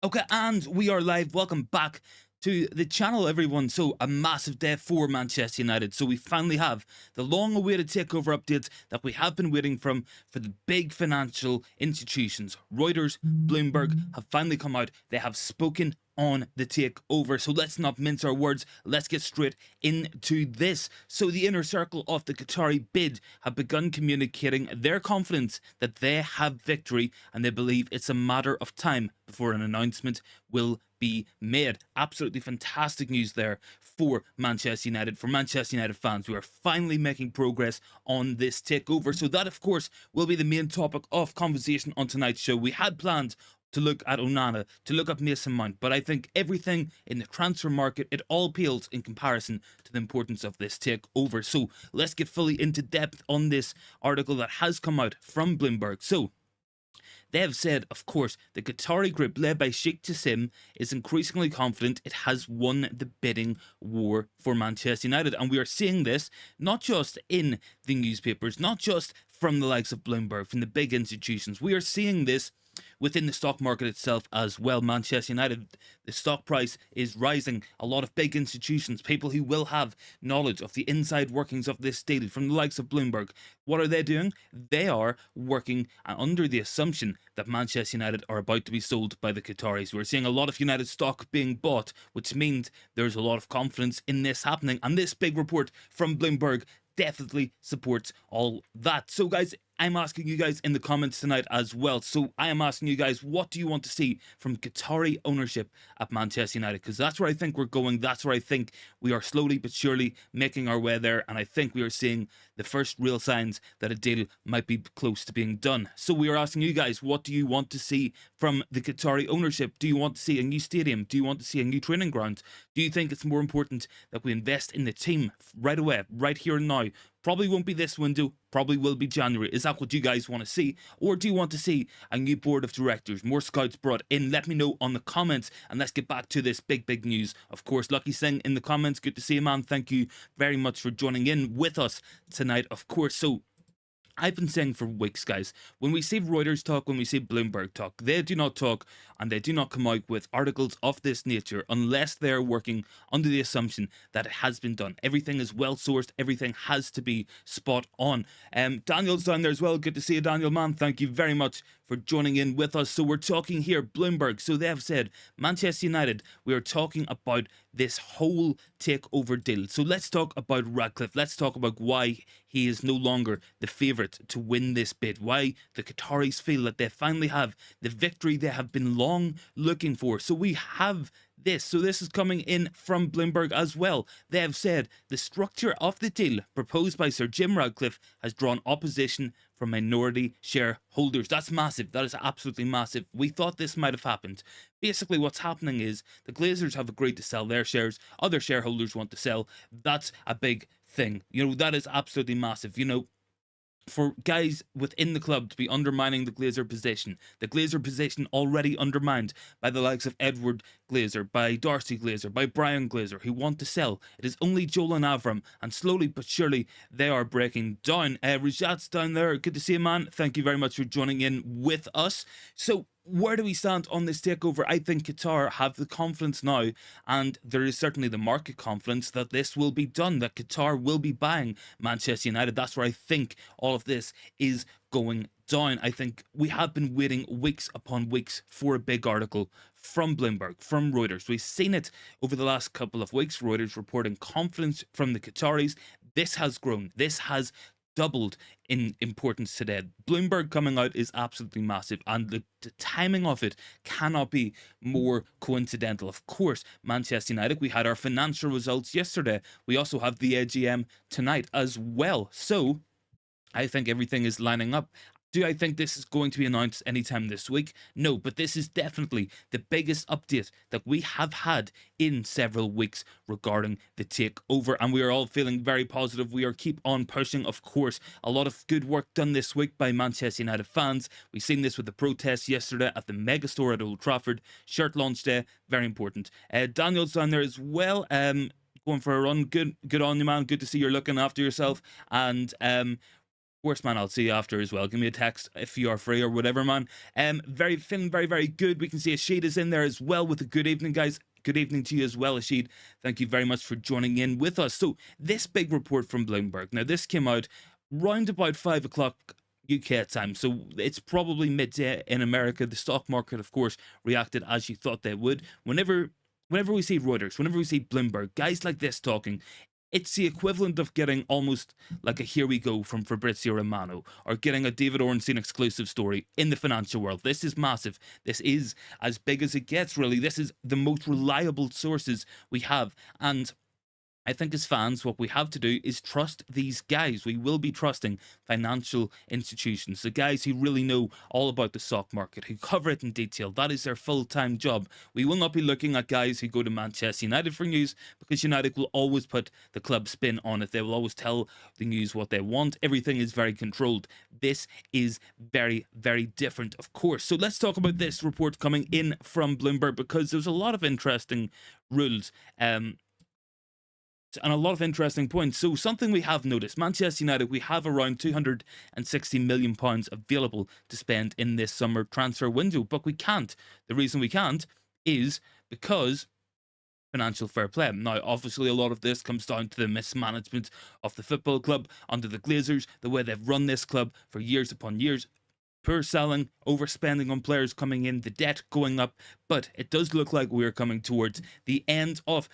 Okay, and we are live. Welcome back to the channel, everyone. So, a massive day for Manchester United. So, we finally have the long awaited takeover updates that we have been waiting for the big financial institutions. Reuters, Bloomberg have finally come out. They have spoken on the takeover. So let's not mince our words. Let's get straight into this. So the inner circle of the Qatari bid have begun communicating their confidence that they have victory, and they believe it's a matter of time before an announcement will be made. Absolutely fantastic news there for Manchester United, for Manchester United fans. We are finally making progress on this takeover. So that, of course, will be the main topic of conversation on tonight's show. We had planned to look at Onana, to look at Mason Mount, but I think everything in the transfer market, it all pales in comparison to the importance of this takeover. So let's get fully into depth on this article that has come out from Bloomberg. So they have said, of course, the Qatari group led by Sheikh Jassim is increasingly confident it has won the bidding war for Manchester United. And we are seeing this not just in the newspapers, not just from the likes of Bloomberg, from the big institutions. We are seeing this within the stock market itself as well. Manchester United, the stock price is rising. A lot of big institutions, people who will have knowledge of the inside workings of this deal, from the likes of Bloomberg, what are they doing? They are working under the assumption that Manchester United are about to be sold by the Qataris. We're seeing a lot of United stock being bought, which means there's a lot of confidence in this happening. And this big report from Bloomberg definitely supports all that. So guys, I'm asking you guys in the comments tonight as well. So I am asking you guys, what do you want to see from Qatari ownership at Manchester United? Because that's where I think we're going. That's where I think we are slowly but surely making our way there. And I think we are seeing the first real signs that a deal might be close to being done. So we are asking you guys, what do you want to see from the Qatari ownership? Do you want to see a new stadium? Do you want to see a new training ground? Do you think it's more important that we invest in the team right away, right here and now? Probably won't be this window, probably will be January. Is that what you guys want to see? Or do you want to see a new board of directors, more scouts brought in? Let me know on the comments, and let's get back to this big news. Of course, Lucky Singh in the comments, good to see you, man. Thank you very much for joining in with us tonight, of course. So I've been saying for weeks, guys, when we see Reuters talk, when we see Bloomberg talk, they do not talk and they do not come out with articles of this nature unless they're working under the assumption that it has been done. Everything is well sourced. Everything has to be spot on. Daniel's down there as well. Good to see you, Daniel, man. Thank you very much for joining in with us. So we're talking here, Bloomberg. So they have said, Manchester United, we are talking about this whole takeover deal. So let's talk about Radcliffe. Let's talk about why he is no longer the favourite to win this bid. Why the Qataris feel that they finally have the victory they have been long looking for. So we have this. So this is coming in from Bloomberg as well. They have said the structure of the deal proposed by Sir Jim Radcliffe has drawn opposition from minority shareholders. That's massive. That is absolutely massive. We thought this might have happened. Basically, what's happening is the Glazers have agreed to sell their shares. Other shareholders want to sell. That's a big thing. You know, that is absolutely massive. You know, for guys within the club to be undermining the Glazer position, the Glazer position already undermined by the likes of Edward Glazer, by Darcy Glazer, by Brian Glazer, who want to sell. It is only Joel and Avram, and slowly but surely they are breaking down. Rajat's down there. Good to see you, man. Thank you very much for joining in with us. So where do we stand on this takeover? I think Qatar have the confidence now, and there is certainly the market confidence that this will be done, that Qatar will be buying Manchester United. That's where I think all of this is going down. I think we have been waiting weeks upon weeks for a big article from Bloomberg, from Reuters. We've seen it over the last couple of weeks. Reuters reporting confidence from the Qataris. This has grown. This has doubled in importance today. Bloomberg coming out is absolutely massive, and the timing of it cannot be more coincidental. Of course, Manchester United, we had our financial results yesterday. We also have the AGM tonight as well. So I think everything is lining up. Do I think this is going to be announced anytime this week? No, but this is definitely the biggest update that we have had in several weeks regarding the takeover, and we are all feeling very positive. We are keep on pushing, of course. A lot of good work done this week by Manchester United fans. We've seen this with the protests yesterday at the Megastore at Old Trafford. Shirt launch day, very important. Daniel's down there as well. Going for a run. Good on you, man. Good to see you're looking after yourself. And course, man, I'll see you after as well. Give me a text if you are free or whatever, man. Feeling very, very good. We can see Ashid is in there as well with a good evening, guys. Good evening to you as well, Ashid. Thank you very much for joining in with us. So, this big report from Bloomberg. Now, this came out round about 5 o'clock UK time, so it's probably midday in America. The stock market, of course, reacted as you thought they would. Whenever we see Reuters, whenever we see Bloomberg, guys like this talking, it's the equivalent of getting almost like a here we go from Fabrizio Romano, or getting a David Ornstein exclusive story in the financial world. This is massive. This is as big as it gets, really. This is the most reliable sources we have. And I think as fans, what we have to do is trust these guys. We will be trusting financial institutions, the guys who really know all about the stock market, who cover it in detail. That is their full-time job. We will not be looking at guys who go to Manchester United for news, because United will always put the club spin on it. They will always tell the news what they want. Everything is very controlled. This is very, very different, of course. So let's talk about this report coming in from Bloomberg, because there's a lot of interesting rules and a lot of interesting points. So something we have noticed, Manchester United, we have around £260 million available to spend in this summer transfer window, but we can't. The reason we can't is because financial fair play. Now, obviously, a lot of this comes down to the mismanagement of the football club under the Glazers, the way they've run this club for years upon years. Poor selling, overspending on players coming in, the debt going up, but it does look like we're coming towards the end of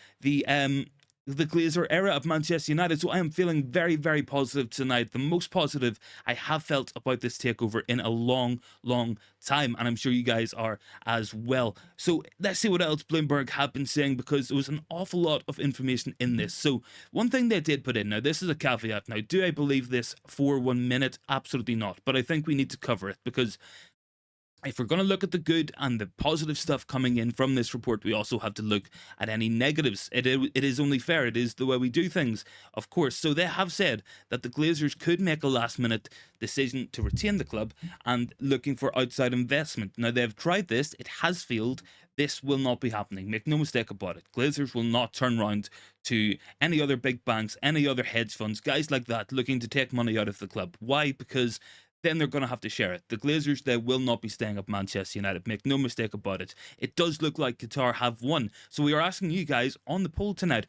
the Glazer era of Manchester United. So I am feeling very, very positive tonight. The most positive I have felt about this takeover in a long, long time, and I'm sure you guys are as well. So let's see what else Bloomberg have been saying, because there was an awful lot of information in this. So one thing they did put in, now this is a caveat. Now, do I believe this for 1 minute? Absolutely not. But I think we need to cover it, because if we're going to look at the good and the positive stuff coming in from this report, we also have to look at any negatives. It is only fair. It is the way we do things, of course. So they have said that the Glazers could make a last-minute decision to retain the club and looking for outside investment. Now, they've tried this. It has failed. This will not be happening. Make no mistake about it. Glazers will not turn around to any other big banks, any other hedge funds, guys like that looking to take money out of the club. Why? Because then they're going to have to share it. The Glazers, they will not be staying at Manchester United. Make no mistake about it. It does look like Qatar have won. So we are asking you guys on the poll tonight,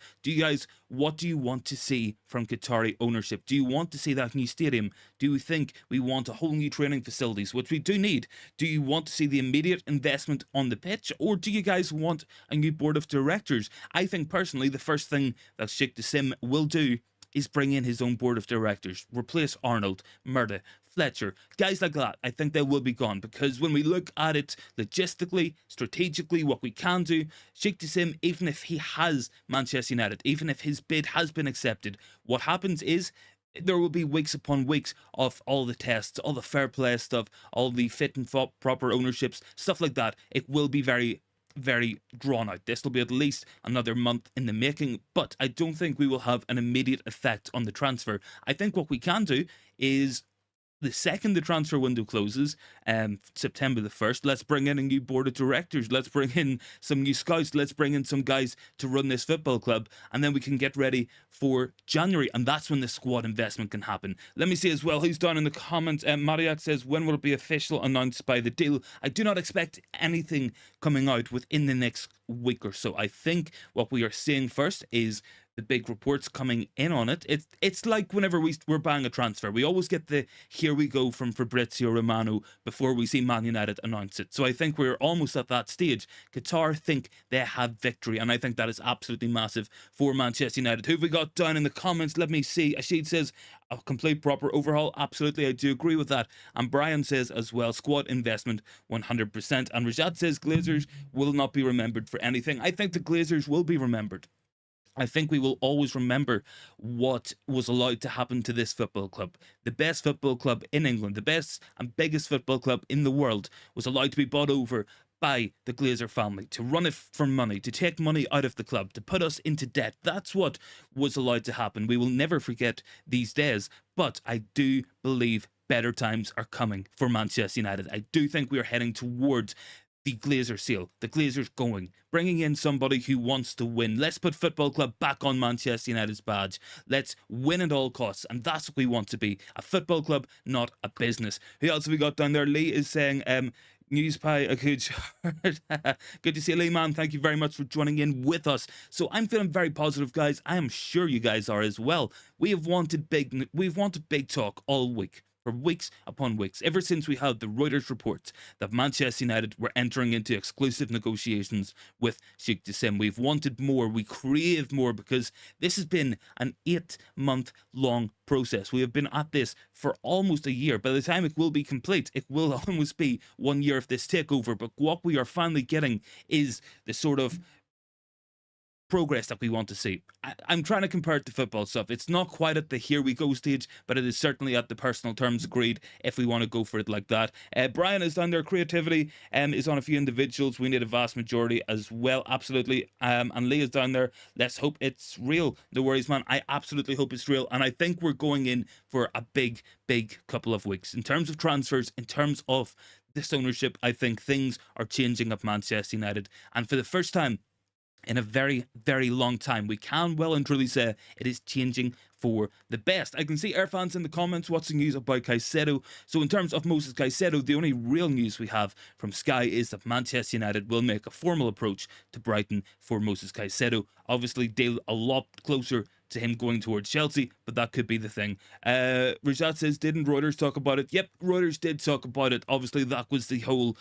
what do you want to see from Qatari ownership? Do you want to see that new stadium? Do you think we want a whole new training facilities, which we do need? Do you want to see the immediate investment on the pitch? Or do you guys want a new board of directors? I think personally, the first thing that Sheikh Jassim will do is bring in his own board of directors, replace Arnold, Murda, Fletcher, guys like that. I think they will be gone, because when we look at it logistically, strategically, what we can do, Sheikh Jassim, even if he has Manchester United, even if his bid has been accepted, what happens is there will be weeks upon weeks of all the tests, all the fair play stuff, all the fit and proper ownerships, stuff like that. It will be very drawn out. This will be at least another month in the making, but I don't think we will have an immediate effect on the transfer. I think what we can do is, the second the transfer window closes, September the 1st, let's bring in a new board of directors. Let's bring in some new scouts. Let's bring in some guys to run this football club. And then we can get ready for January. And that's when the squad investment can happen. Let me see as well who's down in the comments. Mariak says, when will it be official announced by the deal? I do not expect anything coming out within the next week or so. I think what we are seeing first is the big reports coming in on it. It's like whenever we're buying a transfer, we always get the here we go from Fabrizio Romano before we see Man United announce it. So I think we're almost at that stage. Qatar think they have victory, and I think that is absolutely massive for Manchester United. Who have we got down in the comments? Let me see. Ashid says, a complete proper overhaul. Absolutely, I do agree with that. And Brian says as well, squad investment 100%. And Rajat says Glazers will not be remembered for anything. I think the Glazers will be remembered. I think we will always remember what was allowed to happen to this football club. The best football club in England, the best and biggest football club in the world, was allowed to be bought over by the Glazer family, to run it for money, to take money out of the club, to put us into debt. That's what was allowed to happen. We will never forget these days, but I do believe better times are coming for Manchester United. I do think we are heading towards the Glazer seal. The Glazers going, bringing in somebody who wants to win. Let's put Football Club back on Manchester United's badge. Let's win at all costs, and that's what we want to be, a football club, not a business. Who else have we got down there? Lee is saying, News pie, a good good to see you, Lee, man. Thank you very much for joining in with us. So I'm feeling very positive, guys. I am sure you guys are as well. We've wanted big talk all week, for weeks upon weeks, ever since we had the Reuters report that Manchester United were entering into exclusive negotiations with Sheikh Jassim. We've wanted more, we craved more, because this has been an 8-month long process. We have been at this for almost a year. By the time it will be complete, it will almost be 1 year of this takeover. But what we are finally getting is the sort of progress that we want to see. I'm trying to compare it to football stuff. It's not quite at the here we go stage, but it is certainly at the personal terms agreed, if we want to go for it like that. Brian is down there. Creativity is on a few individuals. We need a vast majority as well. Absolutely. And Lee is down there. Let's hope it's real. No worries, man. I absolutely hope it's real. And I think we're going in for a big couple of weeks. In terms of transfers, in terms of this ownership, I think things are changing at Manchester United. And for the first time in a very long time, we can well and truly say it is changing for the best. I can see our fans in the comments. What's the news about Caicedo? So in terms of Moses Caicedo, the only real news we have from Sky is that Manchester United will make a formal approach to Brighton for Moses Caicedo. Obviously, deal a lot closer to him going towards Chelsea, but that could be the thing. Rajat says, didn't Reuters talk about it? Yep, Reuters did talk about it. Obviously, that was the whole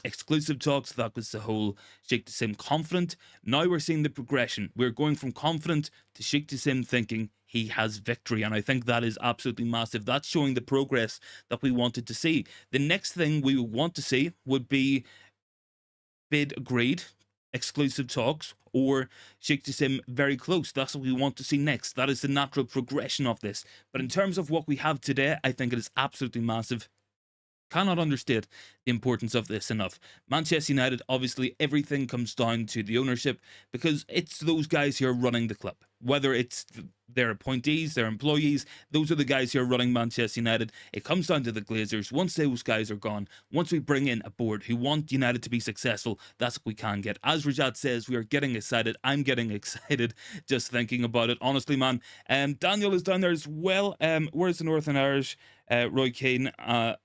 exclusive talks. That was the whole Sheikh Jassim confident. Now we're seeing the progression. We're going from confident to Sheikh Jassim thinking he has victory, and I think that is absolutely massive. That's showing the progress that we wanted to see. The next thing we want to see would be bid agreed, exclusive talks, or Sheikh Jassim very close. That's what we want to see next. That is the natural progression of this. But in terms of what we have today, I think it is absolutely massive. Cannot understate the importance of this enough. Manchester United, obviously, everything comes down to the ownership, because it's those guys who are running the club. Whether it's their appointees, their employees, those are the guys who are running Manchester United. It comes down to the Glazers. Once those guys are gone, once we bring in a board who want United to be successful, that's what we can get. As Rajat says, we are getting excited. I'm getting excited just thinking about it. Honestly, man. Daniel is down there as well. Where's the Northern Irish? Roy Keane,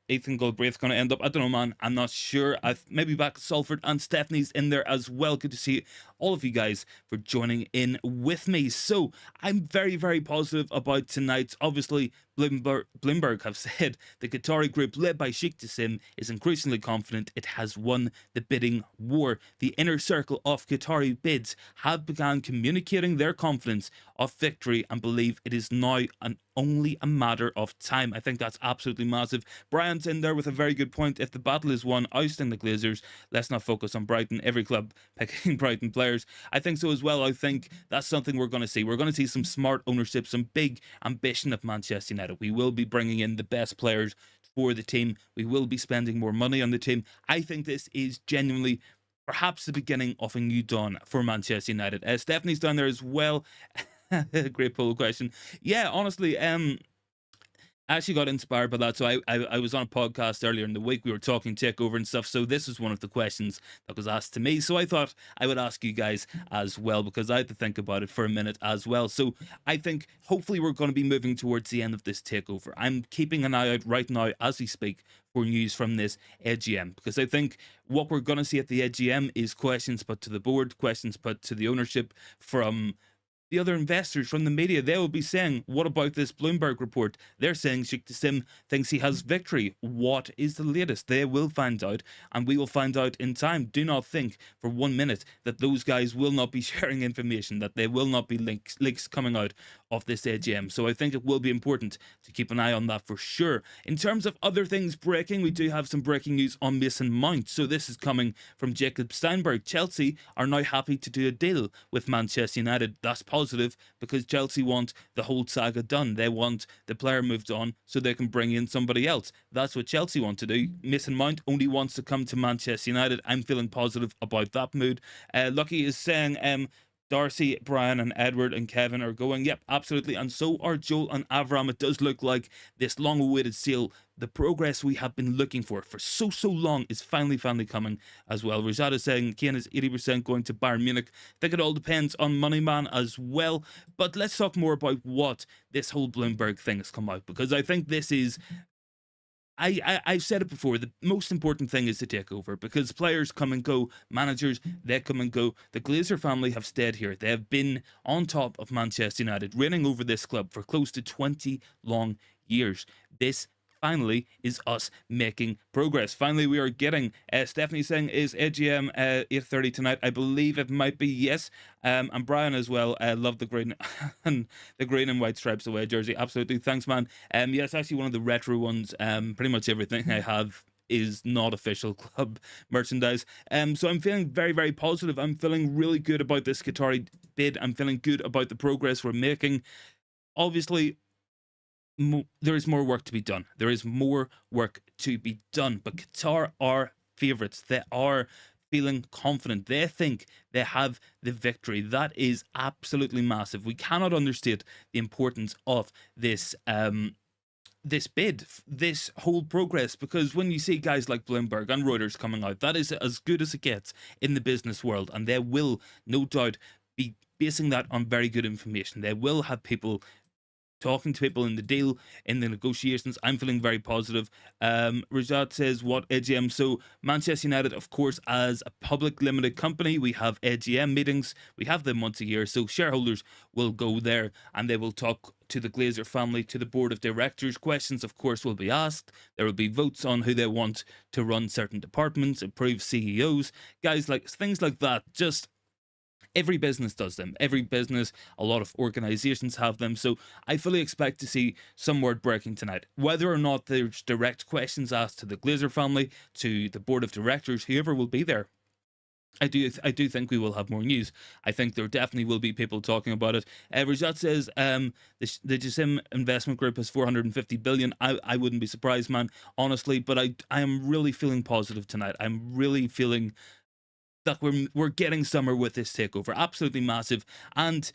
Ethan Galbraith going to end up? I don't know, man. I'm not sure. I've maybe back Salford, and Stephanie's in there as well. Good to see all of you guys for joining in with me. So I'm very positive about tonight. Obviously, Bloomberg have said the Qatari group led by Sheikh Jassim is increasingly confident it has won the bidding war. The inner circle of Qatari bids have begun communicating their confidence of victory and believe it is now only a matter of time. I think that's absolutely massive. Brian's in there with a very good point. If the battle is won, ousting the Glazers, let's not focus on Brighton. Every club picking Brighton players. I think so as well. I think that's something we're going to see. We're going to see some smart ownership, some big ambition at Manchester United. We will be bringing in the best players for the team. We will be spending more money on the team. I think this is genuinely perhaps the beginning of a new dawn for Manchester United. Stephanie's down there as well. Great poll question. Yeah, honestly, I actually got inspired by that. So I was on a podcast earlier in the week. We were talking takeover and stuff. So this was one of the questions that was asked to me. So I thought I would ask you guys as well, because I had to think about it for a minute as well. So I think hopefully we're going to be moving towards the end of this takeover. I'm keeping an eye out right now as we speak for news from this AGM, because I think what we're going to see at the AGM is questions put to the board, questions put to the ownership from the other investors, from the media. They will be saying, what about this Bloomberg report? They're saying Sheikh Jassim thinks he has victory. What is the latest? They will find out, and we will find out in time. Do not think for 1 minute that those guys will not be sharing information, that there will not be leaks coming out of this AGM. So I think it will be important to keep an eye on that for sure. In terms of other things breaking, we do have some breaking news on Mason Mount. So this is coming from Jacob Steinberg. Chelsea are now happy to do a deal with Manchester United. That's positive, because Chelsea want the whole saga done. They want the player moved on so they can bring in somebody else. That's what Chelsea want to do. Mason Mount only wants to come to Manchester United. I'm feeling positive about that mood. Lucky is saying Darcy, Brian, and Edward and Kevin are going. Yep, absolutely. And so are Joel and Avram. It does look like this long awaited sale, the progress we have been looking for so long, is finally coming as well. Rajat is saying Kane is 80% going to Bayern Munich. I think it all depends on Moneyman as well. But let's talk more about what this whole Bloomberg thing has come out, because I think this is, I've said it before, the most important thing is the takeover, because players come and go, managers, they come and go. The Glazer family have stayed here. They have been on top of Manchester United, reigning over this club for close to 20 long years. This finally is us making progress. Finally, we are getting, Stephanie saying, is AGM 8:30 tonight? I believe it might be, yes. And Brian as well, love the green and the green and white stripes away jersey. Absolutely, thanks, man. Yeah, it's actually one of the retro ones. Pretty much everything I have is not official club merchandise. So I'm feeling very positive. I'm feeling really good about this Qatari bid. I'm feeling good about the progress we're making. Obviously, there is more work to be done. There is more work to be done. But Qatar are favourites. They are feeling confident. They think they have the victory. That is absolutely massive. We cannot understate the importance of this this bid, this whole progress, because when you see guys like Bloomberg and Reuters coming out, that is as good as it gets in the business world, and they will no doubt be basing that on very good information. They will have people talking to people in the deal, in the negotiations. I'm feeling very positive. Rajat says, what AGM? So Manchester United, of course, as a public limited company, we have AGM meetings. We have them once a year. So shareholders will go there and they will talk to the Glazer family, to the board of directors. Questions, of course, will be asked. There will be votes on who they want to run certain departments, approve CEOs, guys, like things like that. Just every business does them. Every business, a lot of organizations have them. So I fully expect to see some word breaking tonight. Whether or not there's direct questions asked to the Glazer family, to the board of directors, whoever will be there, I do think we will have more news. I think there definitely will be people talking about it. Rajat says the Jassim investment group has 450 billion. I wouldn't be surprised, man, honestly. But I am really feeling positive tonight. I'm really feeling that we're getting somewhere with this takeover. Absolutely massive. And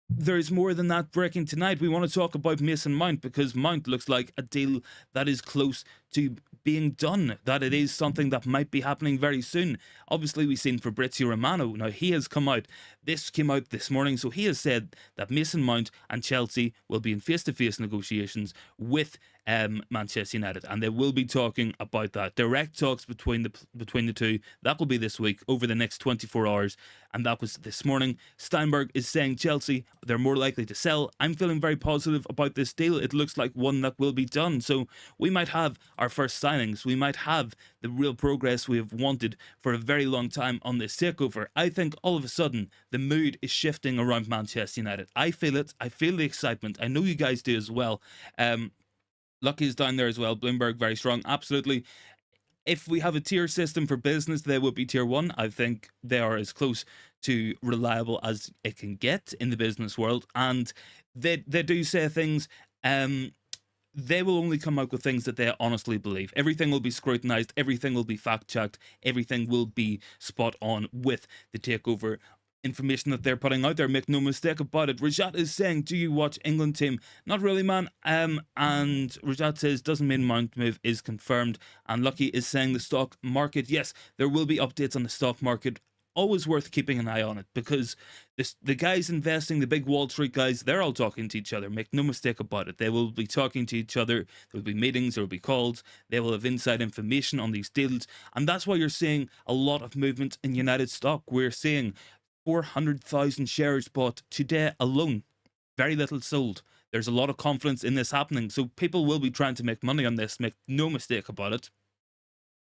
there's more than that breaking tonight. We want to talk about Mason Mount, because Mount looks like a deal that is close to being done, that it is something that might be happening very soon. Obviously, we've seen Fabrizio Romano. Now, he has come out. This came out this morning. So he has said that Mason Mount and Chelsea will be in face-to-face negotiations with Manchester United, and they will be talking about that. Direct talks between the two. That will be this week, over the next 24 hours, and that was this morning. Steinberg is saying Chelsea, they're more likely to sell. I'm feeling very positive about this deal. It looks like one that will be done. So we might have our first signings. We might have the real progress we have wanted for a very long time on this takeover. I think all of a sudden the mood is shifting around Manchester United. I feel it. I feel the excitement. I know you guys do as well. Lucky is down there as well. Bloomberg, very strong. Absolutely. If we have a tier system for business, they would be tier one. I think they are as close to reliable as it can get in the business world. And they do say things. They will only come out with things that they honestly believe. Everything will be scrutinized. Everything will be fact checked. Everything will be spot on with the takeover information that they're putting out there. Make no mistake about it. Rajat is saying, do you watch England team? Not really, man. And Rajat says, doesn't mean Mount move is confirmed. And Lucky is saying the stock market. Yes, there will be updates on the stock market. Always worth keeping an eye on it, because the guys investing, the big Wall Street guys, they're all talking to each other. Make no mistake about it. They will be talking to each other. There will be meetings, there will be calls. They will have inside information on these deals. And that's why you're seeing a lot of movement in United stock. We're seeing 400,000 shares bought today alone. Very little sold. There's a lot of confidence in this happening. So people will be trying to make money on this. Make no mistake about it.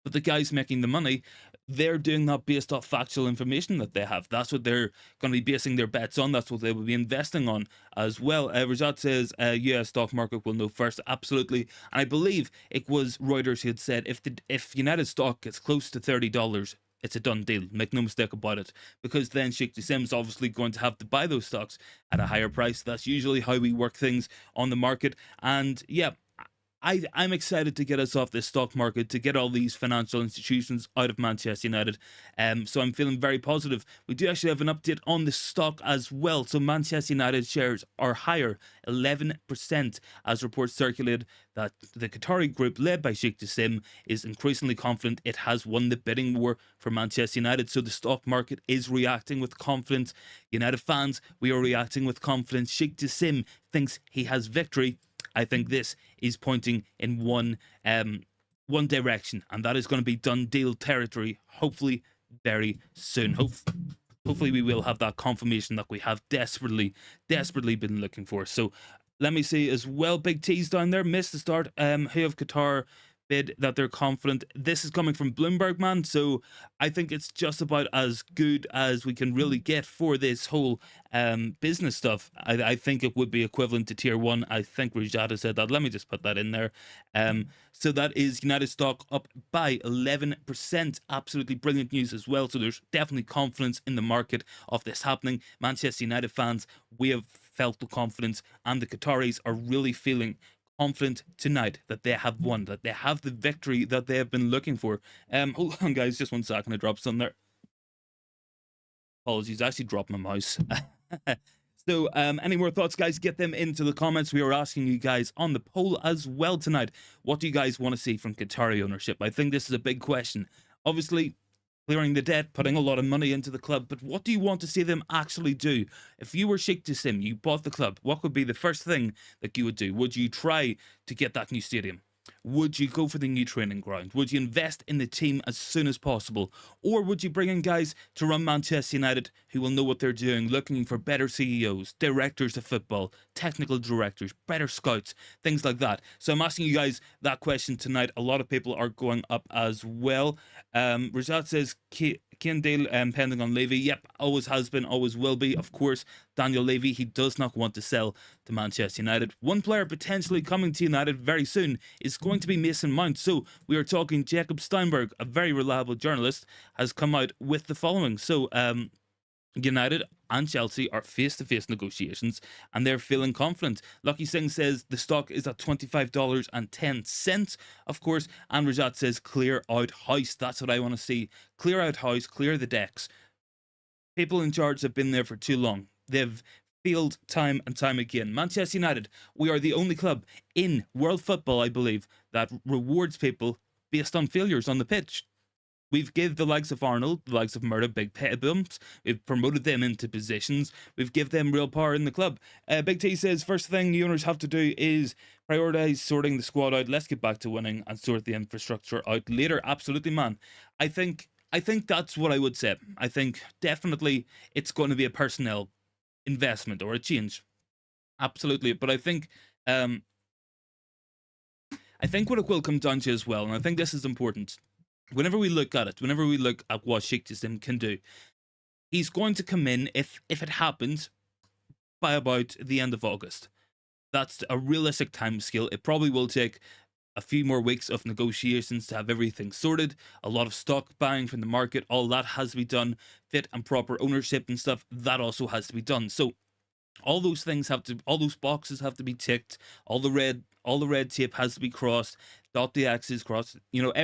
But the guys making the money, they're doing that based off factual information that they have. That's what they're going to be basing their bets on. That's what they will be investing on as well. Rajat says, US stock market will know first. Absolutely. And I believe it was Reuters who had said, if United stock gets close to $30, it's a done deal. Make no mistake about it. Because then Sheikh Jassim is obviously going to have to buy those stocks at a higher price. That's usually how we work things on the market. And yeah, I'm excited to get us off the stock market, to get all these financial institutions out of Manchester United. So I'm feeling very positive. We do actually have an update on the stock as well. So Manchester United shares are higher, 11%, as reports circulated that the Qatari group led by Sheikh Jassim is increasingly confident it has won the bidding war for Manchester United. So the stock market is reacting with confidence. United fans, we are reacting with confidence. Sheikh Jassim thinks he has victory. I think this is pointing in one direction, and that is going to be done deal territory, hopefully very soon. Hopefully we will have that confirmation that we have desperately been looking for. So let me see as well. Big T's down there, missed the start. Who of Qatar bid that they're confident. This is coming from Bloomberg, man. So I think it's just about as good as we can really get for this whole business stuff. I think it would be equivalent to tier one. I think Rajata said that. Let me just put that in there. So that is United stock up by 11%. Absolutely brilliant news as well. So there's definitely confidence in the market of this happening. Manchester United fans, we have felt the confidence, and the Qataris are really feeling confident tonight that they have won, that they have the victory that they have been looking for. Hold on, guys, just 1 second. I dropped something there. Apologies, I actually dropped my mouse. So, any more thoughts, guys? Get them into the comments. We are asking you guys on the poll as well tonight. What do you guys want to see from Qatari ownership? I think this is a big question. Obviously, clearing the debt, putting a lot of money into the club, but what do you want to see them actually do? If you were Sheikh Jassim, you bought the club, what would be the first thing that you would do? Would you try to get that new stadium? Would you go for the new training ground? Would you invest in the team as soon as possible? Or would you bring in guys to run Manchester United who will know what they're doing, looking for better CEOs, directors of football, technical directors, better scouts, things like that? So I'm asking you guys that question tonight. A lot of people are going up as well. Rajat says, Kendale pending on Levy. Yep, always has been, always will be. Of course, Daniel Levy, he does not want to sell to Manchester United. One player potentially coming to United very soon is going to be Mason Mount. So we are talking Jacob Steinberg, a very reliable journalist, has come out with the following. So United and Chelsea are face-to-face negotiations, and they're feeling confident. Lucky Singh says the stock is at $25.10, of course, and Rajat says clear out house. That's what I want to see. Clear out house, clear the decks. People in charge have been there for too long. They've failed time and time again. Manchester United, we are the only club in world football, I believe, that rewards people based on failures on the pitch. We've given the likes of Arnold, the likes of Murda, big pay bumps. We've promoted them into positions. We've given them real power in the club. Big T says, first thing the owners have to do is prioritise sorting the squad out. Let's get back to winning and sort the infrastructure out later. Absolutely, man. I think that's what I would say. I think definitely it's going to be a personnel investment or a change. Absolutely. But I think what it will come down to as well, and I think this is important, whenever we look at it, whenever we look at what Sheikh Jassim can do, he's going to come in, if it happens, by about the end of August. That's a realistic timescale. It probably will take a few more weeks of negotiations to have everything sorted, a lot of stock buying from the market, all that has to be done, fit and proper ownership and stuff, that also has to be done. So all those boxes have to be ticked, all the red tape has to be crossed, dot the X's, cross,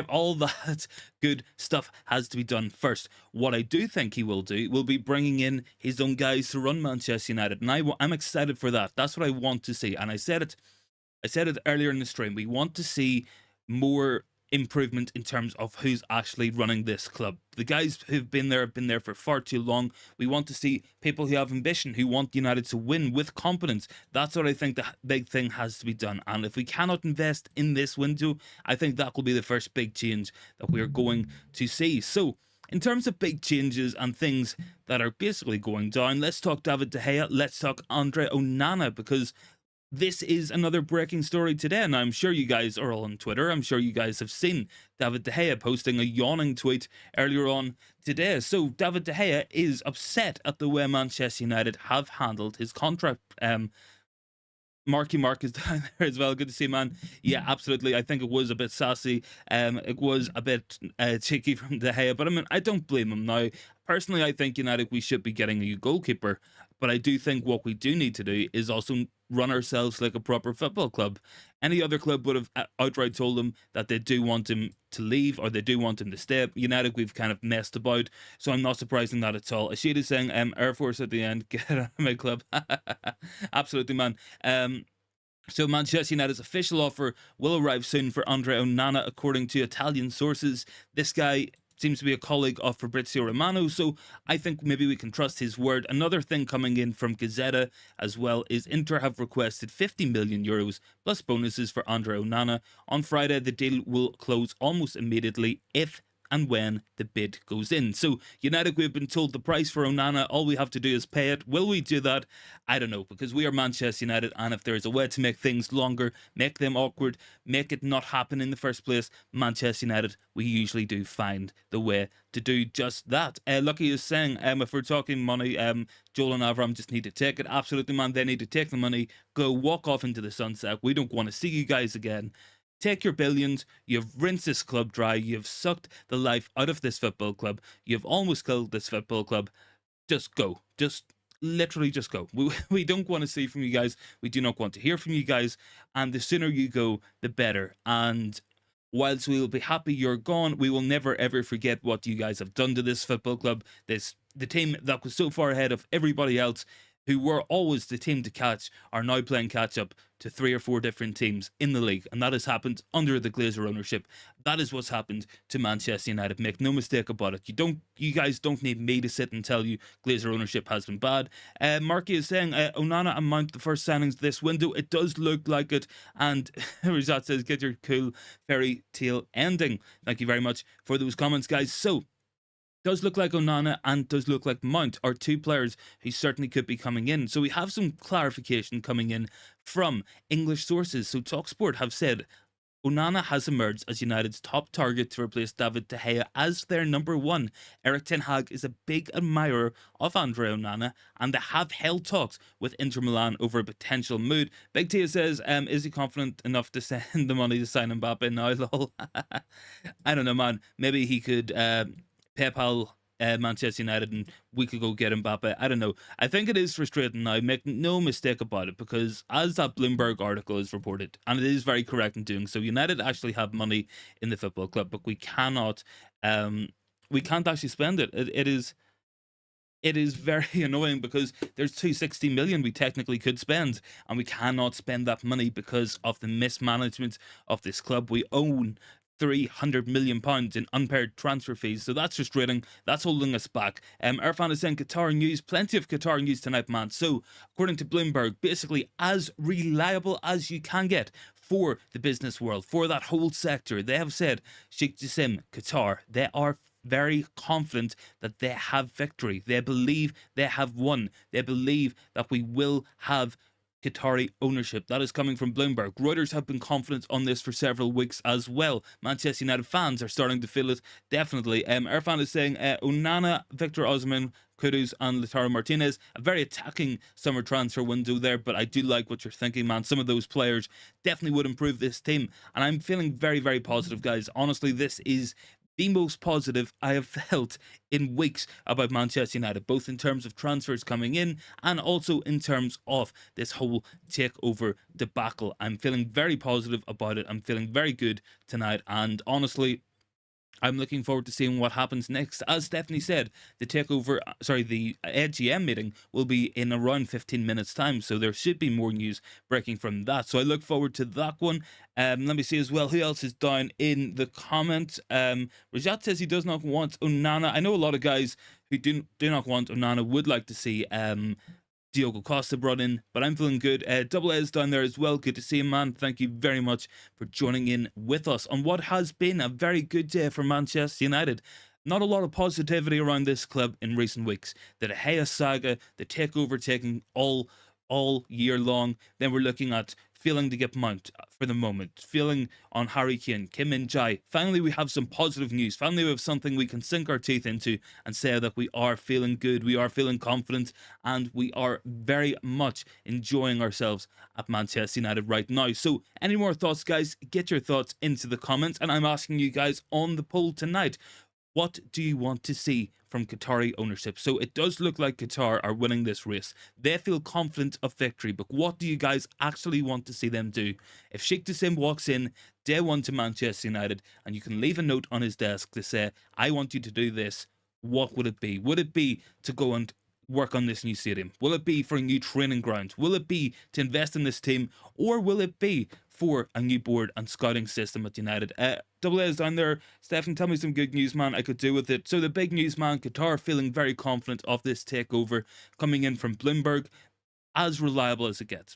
all that good stuff has to be done first. What I do think he will do will be bringing in his own guys to run Manchester United, and I'm excited for that. That's what I want to see, and I said it earlier in the stream. We want to see more improvement in terms of who's actually running this club. The guys who've been there have been there for far too long. We want to see people who have ambition, who want United to win with competence. That's what I think the big thing has to be done. And if we cannot invest in this window, I think that will be the first big change that we are going to see. So in terms of big changes and things that are basically going down, let's talk Davaid De Gea, let's talk Andre Onana, because this is another breaking story today, and I'm sure you guys are all on Twitter. I'm sure you guys have seen Davaid De Gea posting a yawning tweet earlier on today. So Davaid De Gea is upset at the way Manchester United have handled his contract. Marky Mark is down there as well. Good to see, man. Yeah, absolutely. I think it was a bit sassy. It was a bit cheeky from De Gea, but I mean, I don't blame him now. Personally, I think United, we should be getting a new goalkeeper, but I do think what we do need to do is also run ourselves like a proper football club. Any other club would have outright told him that they do want him to leave or they do want him to stay. United, we've kind of messed about, so I'm not surprised in that at all. Ashid is saying, Air Force at the end, get out of my club. Absolutely, man. So Manchester United's official offer will arrive soon for Andre Onana, according to Italian sources. This guy seems to be a colleague of Fabrizio Romano, so I think maybe we can trust his word. Another thing coming in from Gazzetta as well is Inter have requested 50 million euros plus bonuses for Andre Onana. On Friday, the deal will close almost immediately if and when the bid goes in. So United, we've been told the price for Onana, all we have to do is pay it. Will we do that? I don't know, because we are Manchester United, and if there's a way to make things longer, make them awkward, make it not happen in the first place, Manchester United, we usually do find the way to do just that. Lucky is saying, if we're talking money, Joel and Avram just need to take it. Absolutely, man, they need to take the money, go walk off into the sunset. We don't want to see you guys again. Take your billions, you've rinsed this club dry, you've sucked the life out of this football club, you've almost killed this football club. Just go. Just literally just go. We don't want to see from you guys. We do not want to hear from you guys. And the sooner you go, the better. And whilst we will be happy you're gone, we will never ever forget what you guys have done to this football club. The team that was so far ahead of everybody else, who were always the team to catch, are now playing catch up to 3 or 4 different teams in the league, and that has happened under the Glazer ownership. That is what's happened to Manchester United. Make no mistake about it. You guys don't need me to sit and tell you Glazer ownership has been bad. Marky is saying Onana and Mount the first signings this window. It does look like it, and Rajat says get your cool fairy tale ending. Thank you very much for those comments, guys. So does look like Onana and does look like Mount are 2 players who certainly could be coming in. So we have some clarification coming in from English sources. So TalkSport have said Onana has emerged as United's top target to replace Davaid De Gea as their number 1. Erik ten Hag is a big admirer of Andre Onana, and they have held talks with Inter Milan over a potential move. Big Tia says, is he confident enough to send the money to sign Mbappe now, lol? I don't know, man. Maybe he could PayPal Manchester United and we could go get Mbappe. I don't know. I think it is frustrating now. Make no mistake about it, because as that Bloomberg article is reported, and it is very correct in doing so, United actually have money in the football club, but we can't actually spend it. It is very annoying, because there's 260 million we technically could spend, and we cannot spend that money because of the mismanagement of this club. We own £300 million in unpaid transfer fees, so that's frustrating. That's holding us back. Irfan is saying Qatar news, plenty of Qatar news tonight, man. So according to Bloomberg, basically as reliable as you can get for the business world, for that whole sector, they have said Sheikh Jassim, Qatar, they are very confident that they have victory. They believe they have won. They believe that we will have Qatari ownership. That is coming from Bloomberg. Reuters have been confident on this for several weeks as well. Manchester United fans are starting to feel it, definitely. Irfan is saying Onana, Victor Osimhen, Kudus and Lautaro Martinez, a very attacking summer transfer window there, but I do like what you're thinking, man. Some of those players definitely would improve this team, and I'm feeling very, very positive, guys. Honestly, this is the most positive I have felt in weeks about Manchester United, both in terms of transfers coming in and also in terms of this whole takeover debacle. I'm feeling very positive about it. I'm feeling very good tonight, and honestly, I'm looking forward to seeing what happens next. As Stephanie said, the AGM meeting will be in around 15 minutes time, so there should be more news breaking from that. So I look forward to that one. Let me see as well who else is down in the comments. Rajat says he does not want Onana. I know a lot of guys who do not want Onana would like to see Diogo Costa brought in, but I'm feeling good. Double A's down there as well. Good to see you, man. Thank you very much for joining in with us on what has been a very good day for Manchester United. Not a lot of positivity around this club in recent weeks. The De Gea saga, the takeover taking all year long. Then we're looking at failing to get Mount for the moment, feeling on Harry Kane, Kim Min-jae. Finally, we have some positive news. Finally, we have something we can sink our teeth into and say that we are feeling good, we are feeling confident, and we are very much enjoying ourselves at Manchester United right now. So, any more thoughts, guys? Get your thoughts into the comments, and I'm asking you guys on the poll tonight. What do you want to see from Qatari ownership? So it does look like Qatar are winning this race. They feel confident of victory, but what do you guys actually want to see them do? If Sheikh Jassim walks in day one to Manchester United and you can leave a note on his desk to say, I want you to do this, what would it be? Would it be to go and work on this new stadium? Will it be for a new training ground? Will it be to invest in this team? Or will it be for a new board and scouting system at United? Double A is down there. Stefan, tell me some good news, man. I could do with it. So the big news, man, Qatar feeling very confident of this takeover coming in from Bloomberg, as reliable as it gets,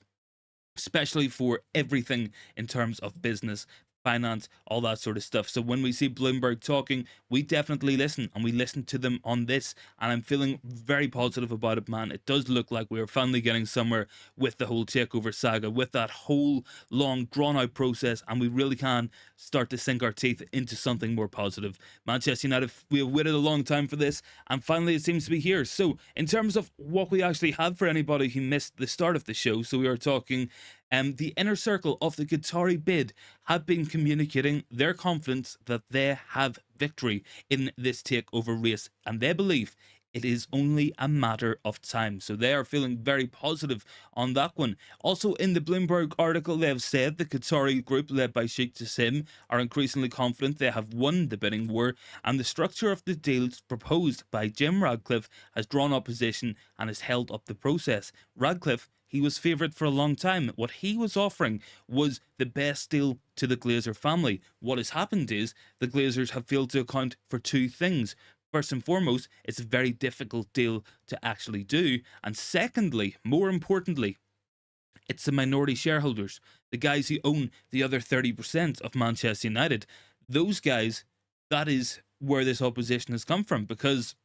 especially for everything in terms of business, finance, all that sort of stuff. So when we see Bloomberg talking, we definitely listen, and we listen to them on this, and I'm feeling very positive about it, man. It does look like we are finally getting somewhere with the whole takeover saga, with that whole long drawn out process, and we really can start to sink our teeth into something more positive. Manchester United, we have waited a long time for this, and finally it seems to be here. So in terms of what we actually have for anybody who missed the start of the show, so we are talking the inner circle of the Qatari bid have been communicating their confidence that they have victory in this takeover race, and they believe it is only a matter of time. So they are feeling very positive on that one. Also, in the Bloomberg article, they have said the Qatari group led by Sheikh Jassim are increasingly confident they have won the bidding war, and the structure of the deals proposed by Jim Radcliffe has drawn opposition and has held up the process. Radcliffe, he was favourite for a long time. What he was offering was the best deal to the Glazer family. What has happened is the Glazers have failed to account for two things. First and foremost, it's a very difficult deal to actually do. And secondly, more importantly, it's the minority shareholders, the guys who own the other 30% of Manchester United. Those guys, that is where this opposition has come from, because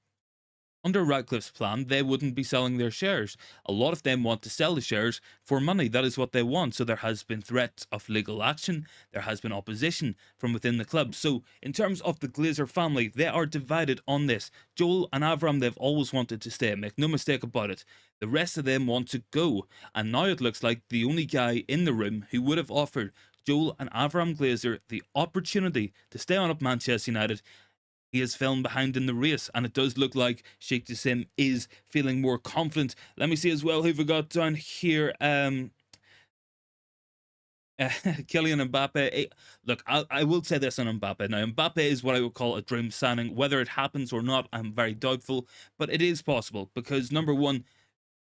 under Radcliffe's plan, they wouldn't be selling their shares. A lot of them want to sell the shares for money. That is what they want. So there has been threats of legal action. There has been opposition from within the club. So in terms of the Glazer family, they are divided on this. Joel and Avram, they've always wanted to stay. Make no mistake about it. The rest of them want to go. And now it looks like the only guy in the room who would have offered Joel and Avram Glazer the opportunity to stay on at Manchester United, he is fallen behind in the race, and it does look like Sheikh Jassim is feeling more confident. Let me see as well who we got down here. Kylian Mbappe. Look, I will say this on Mbappe. Now, Mbappe is what I would call a dream signing. Whether it happens or not, I'm very doubtful, but it is possible because, number one,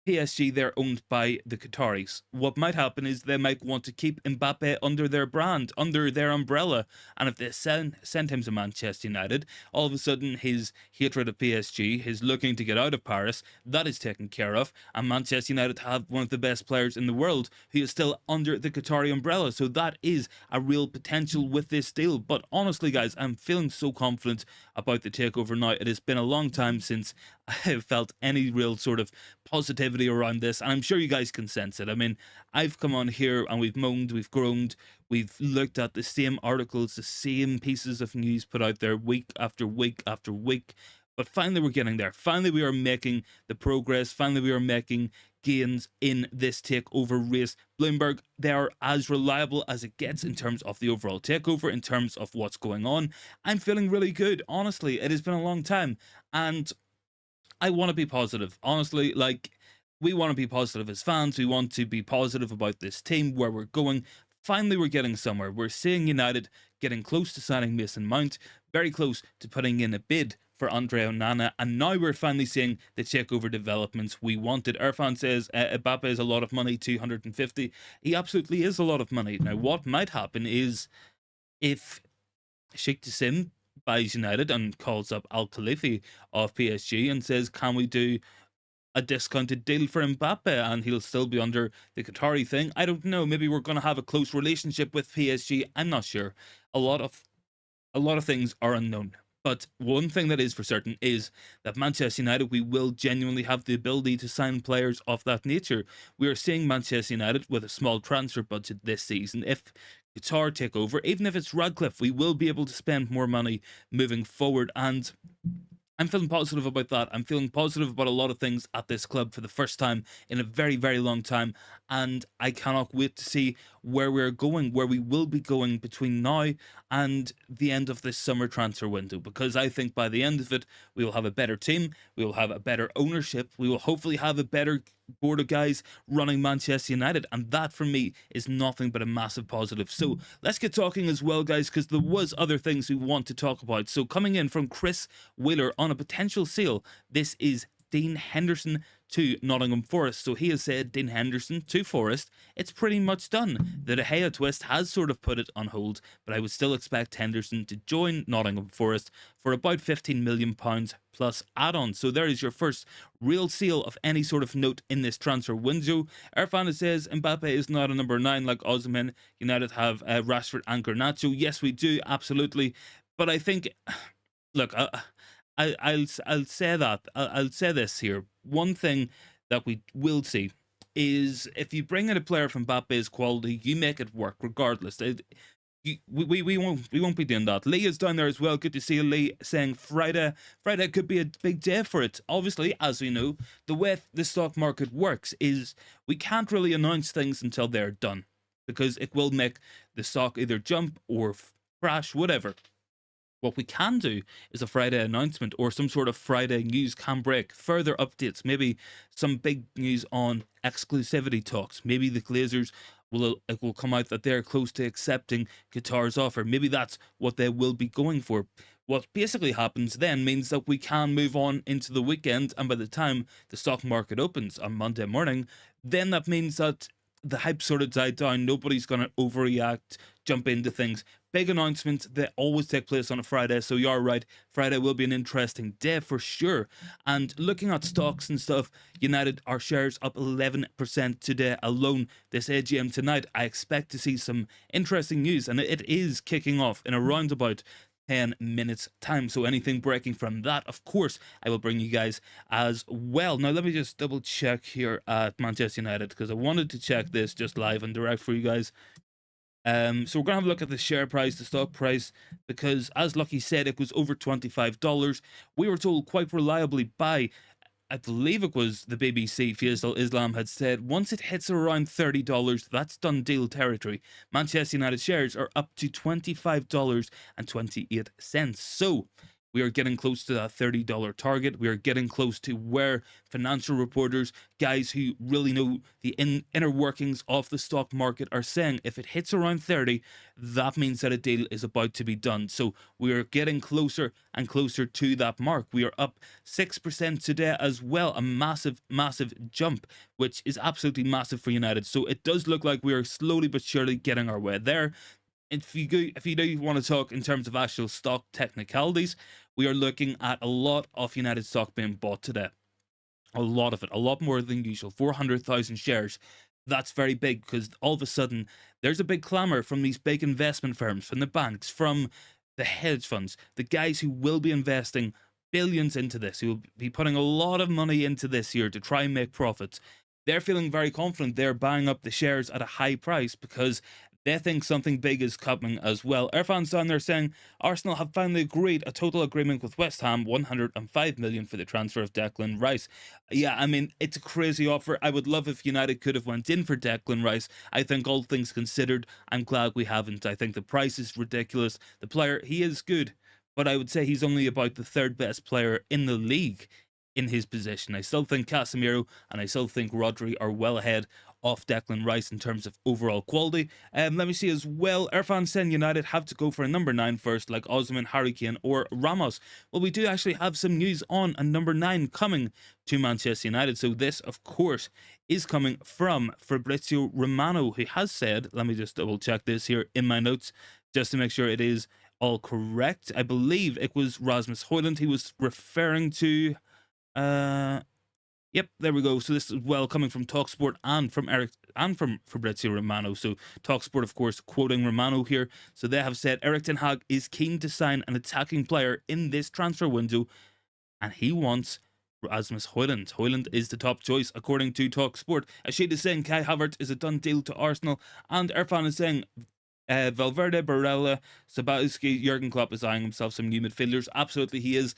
PSG, they're owned by the Qataris. What might happen is they might want to keep Mbappe under their brand, under their umbrella. And if they send him to Manchester United, all of a sudden his hatred of PSG, his looking to get out of Paris, that is taken care of. And Manchester United have one of the best players in the world who is still under the Qatari umbrella. So that is a real potential with this deal. But honestly, guys, I'm feeling so confident about the takeover now. It has been a long time since I have felt any real sort of positivity around this, and I'm sure you guys can sense it. I mean, I've come on here and we've moaned, we've groaned, we've looked at the same articles, the same pieces of news put out there week after week after week, but finally we're getting there. Finally we are making the progress. Finally we are making gains in this takeover race. Bloomberg, they are as reliable as it gets in terms of the overall takeover, in terms of what's going on. I'm feeling really good. Honestly, it has been a long time, and I want to be positive. Honestly, like, we want to be positive as fans. We want to be positive about this team, where we're going. Finally, we're getting somewhere. We're seeing United getting close to signing Mason Mount, very close to putting in a bid for Andre Onana, and now we're finally seeing the takeover developments we wanted. Irfan says Mbappe is a lot of money, 250. He absolutely is a lot of money. Now, what might happen is if Sheikh Jassim buys United and calls up Al Khalifi of PSG and says, can we do a discounted deal for Mbappe, and he'll still be under the Qatari thing. I don't know. Maybe we're going to have a close relationship with PSG. I'm not sure. A lot of things are unknown. But one thing that is for certain is that Manchester United, we will genuinely have the ability to sign players of that nature. We are seeing Manchester United with a small transfer budget this season. If Qatar take over, even if it's Radcliffe, we will be able to spend more money moving forward. And I'm feeling positive about that. I'm feeling positive about a lot of things at this club for the first time in a very, very long time. And I cannot wait to see where we're going, where we will be going between now and the end of this summer transfer window. Because I think by the end of it, we will have a better team, we will have a better ownership, we will hopefully have a better board of guys running Manchester United. And that for me is nothing but a massive positive. So let's get talking as well, guys, because there was other things we want to talk about. So coming in from Chris Wheeler on a potential sale, this is Dean Henderson to Nottingham Forest. So he has said Dean Henderson to Forest, it's pretty much done. The De Gea twist has sort of put it on hold, but I would still expect Henderson to join Nottingham Forest for about £15 million plus add-on. So there is your first real sale of any sort of note in this transfer window. Irfan says Mbappe is not a number 9 like Osimhen. United have Rashford and Garnacho. Yes, we do, absolutely. But I think, look, I'll say that. I'll say this here. One thing that we will see is if you bring in a player from Mbappe's quality, you make it work regardless. We won't be doing that. Lee is down there as well. Good to see Lee saying Friday could be a big day for it. Obviously, as we know, the way the stock market works is we can't really announce things until they're done, because it will make the stock either jump or crash, whatever. What we can do is a Friday announcement or some sort of Friday news can break. Further updates, maybe some big news on exclusivity talks. Maybe the Glazers it will come out that they're close to accepting Qatar's offer. Maybe that's what they will be going for. What basically happens then means that we can move on into the weekend, and by the time the stock market opens on Monday morning, then that means that the hype sort of died down. Nobody's going to overreact, jump into things. Big announcements, they always take place on a Friday, so you're right. Friday will be an interesting day for sure. And looking at stocks and stuff, United, our shares up 11% today alone. This AGM tonight, I expect to see some interesting news, and it is kicking off in around about 10 minutes time. So anything breaking from that, of course, I will bring you guys as well. Now let me just double check here at Manchester United, because I wanted to check this just live and direct for you guys. So we're gonna have a look at the share price, the stock price, because as Lucky said, it was over $25. We were told quite reliably by, I believe it was the BBC, Faisal Islam had said, once it hits around $30, that's done deal territory. Manchester United shares are up to $25.28. So we are getting close to that $30 target. We are getting close to where financial reporters, guys who really know the inner workings of the stock market, are saying if it hits around 30, that means that a deal is about to be done. So we are getting closer and closer to that mark. We are up 6% today as well. A massive, massive jump, which is absolutely massive for United. So it does look like we are slowly but surely getting our way there. If you do want to talk in terms of actual stock technicalities, we are looking at a lot of United stock being bought today. A lot of it, a lot more than usual. 400,000 shares. That's very big, because all of a sudden there's a big clamor from these big investment firms, from the banks, from the hedge funds, the guys who will be investing billions into this, who will be putting a lot of money into this year to try and make profits. They're feeling very confident. They're buying up the shares at a high price because they think something big is coming as well. Irfan's down there saying Arsenal have finally agreed a total agreement with West Ham, 105 million for the transfer of Declan Rice. Yeah, I mean, it's a crazy offer. I would love if United could have went in for Declan Rice. I think all things considered, I'm glad we haven't. I think the price is ridiculous. The player, he is good, but I would say he's only about the third best player in the league in his position. I still think Casemiro and I still think Rodri are well ahead of Declan Rice in terms of overall quality. Let me see as well. Irfan saying United have to go for a number 9 first, like Osimhen, Harry Kane, or Ramos. Well, we do actually have some news on a number 9 coming to Manchester United. So this, of course, is coming from Fabrizio Romano, who has said, let me just double check this here in my notes, just to make sure it is all correct. I believe it was Rasmus Højlund he was referring to. Yep, there we go. So this is well coming from Talksport and from Eric and from Fabrizio Romano. So Talksport, of course, quoting Romano here. So they have said Erik ten Hag is keen to sign an attacking player in this transfer window, and he wants Rasmus Højlund. Højlund is the top choice, according to Talksport. Ashid is saying Kai Havertz is a done deal to Arsenal, and Irfan is saying Valverde, Barella, Sabowski, Jurgen Klopp is eyeing himself some new midfielders. Absolutely, he is.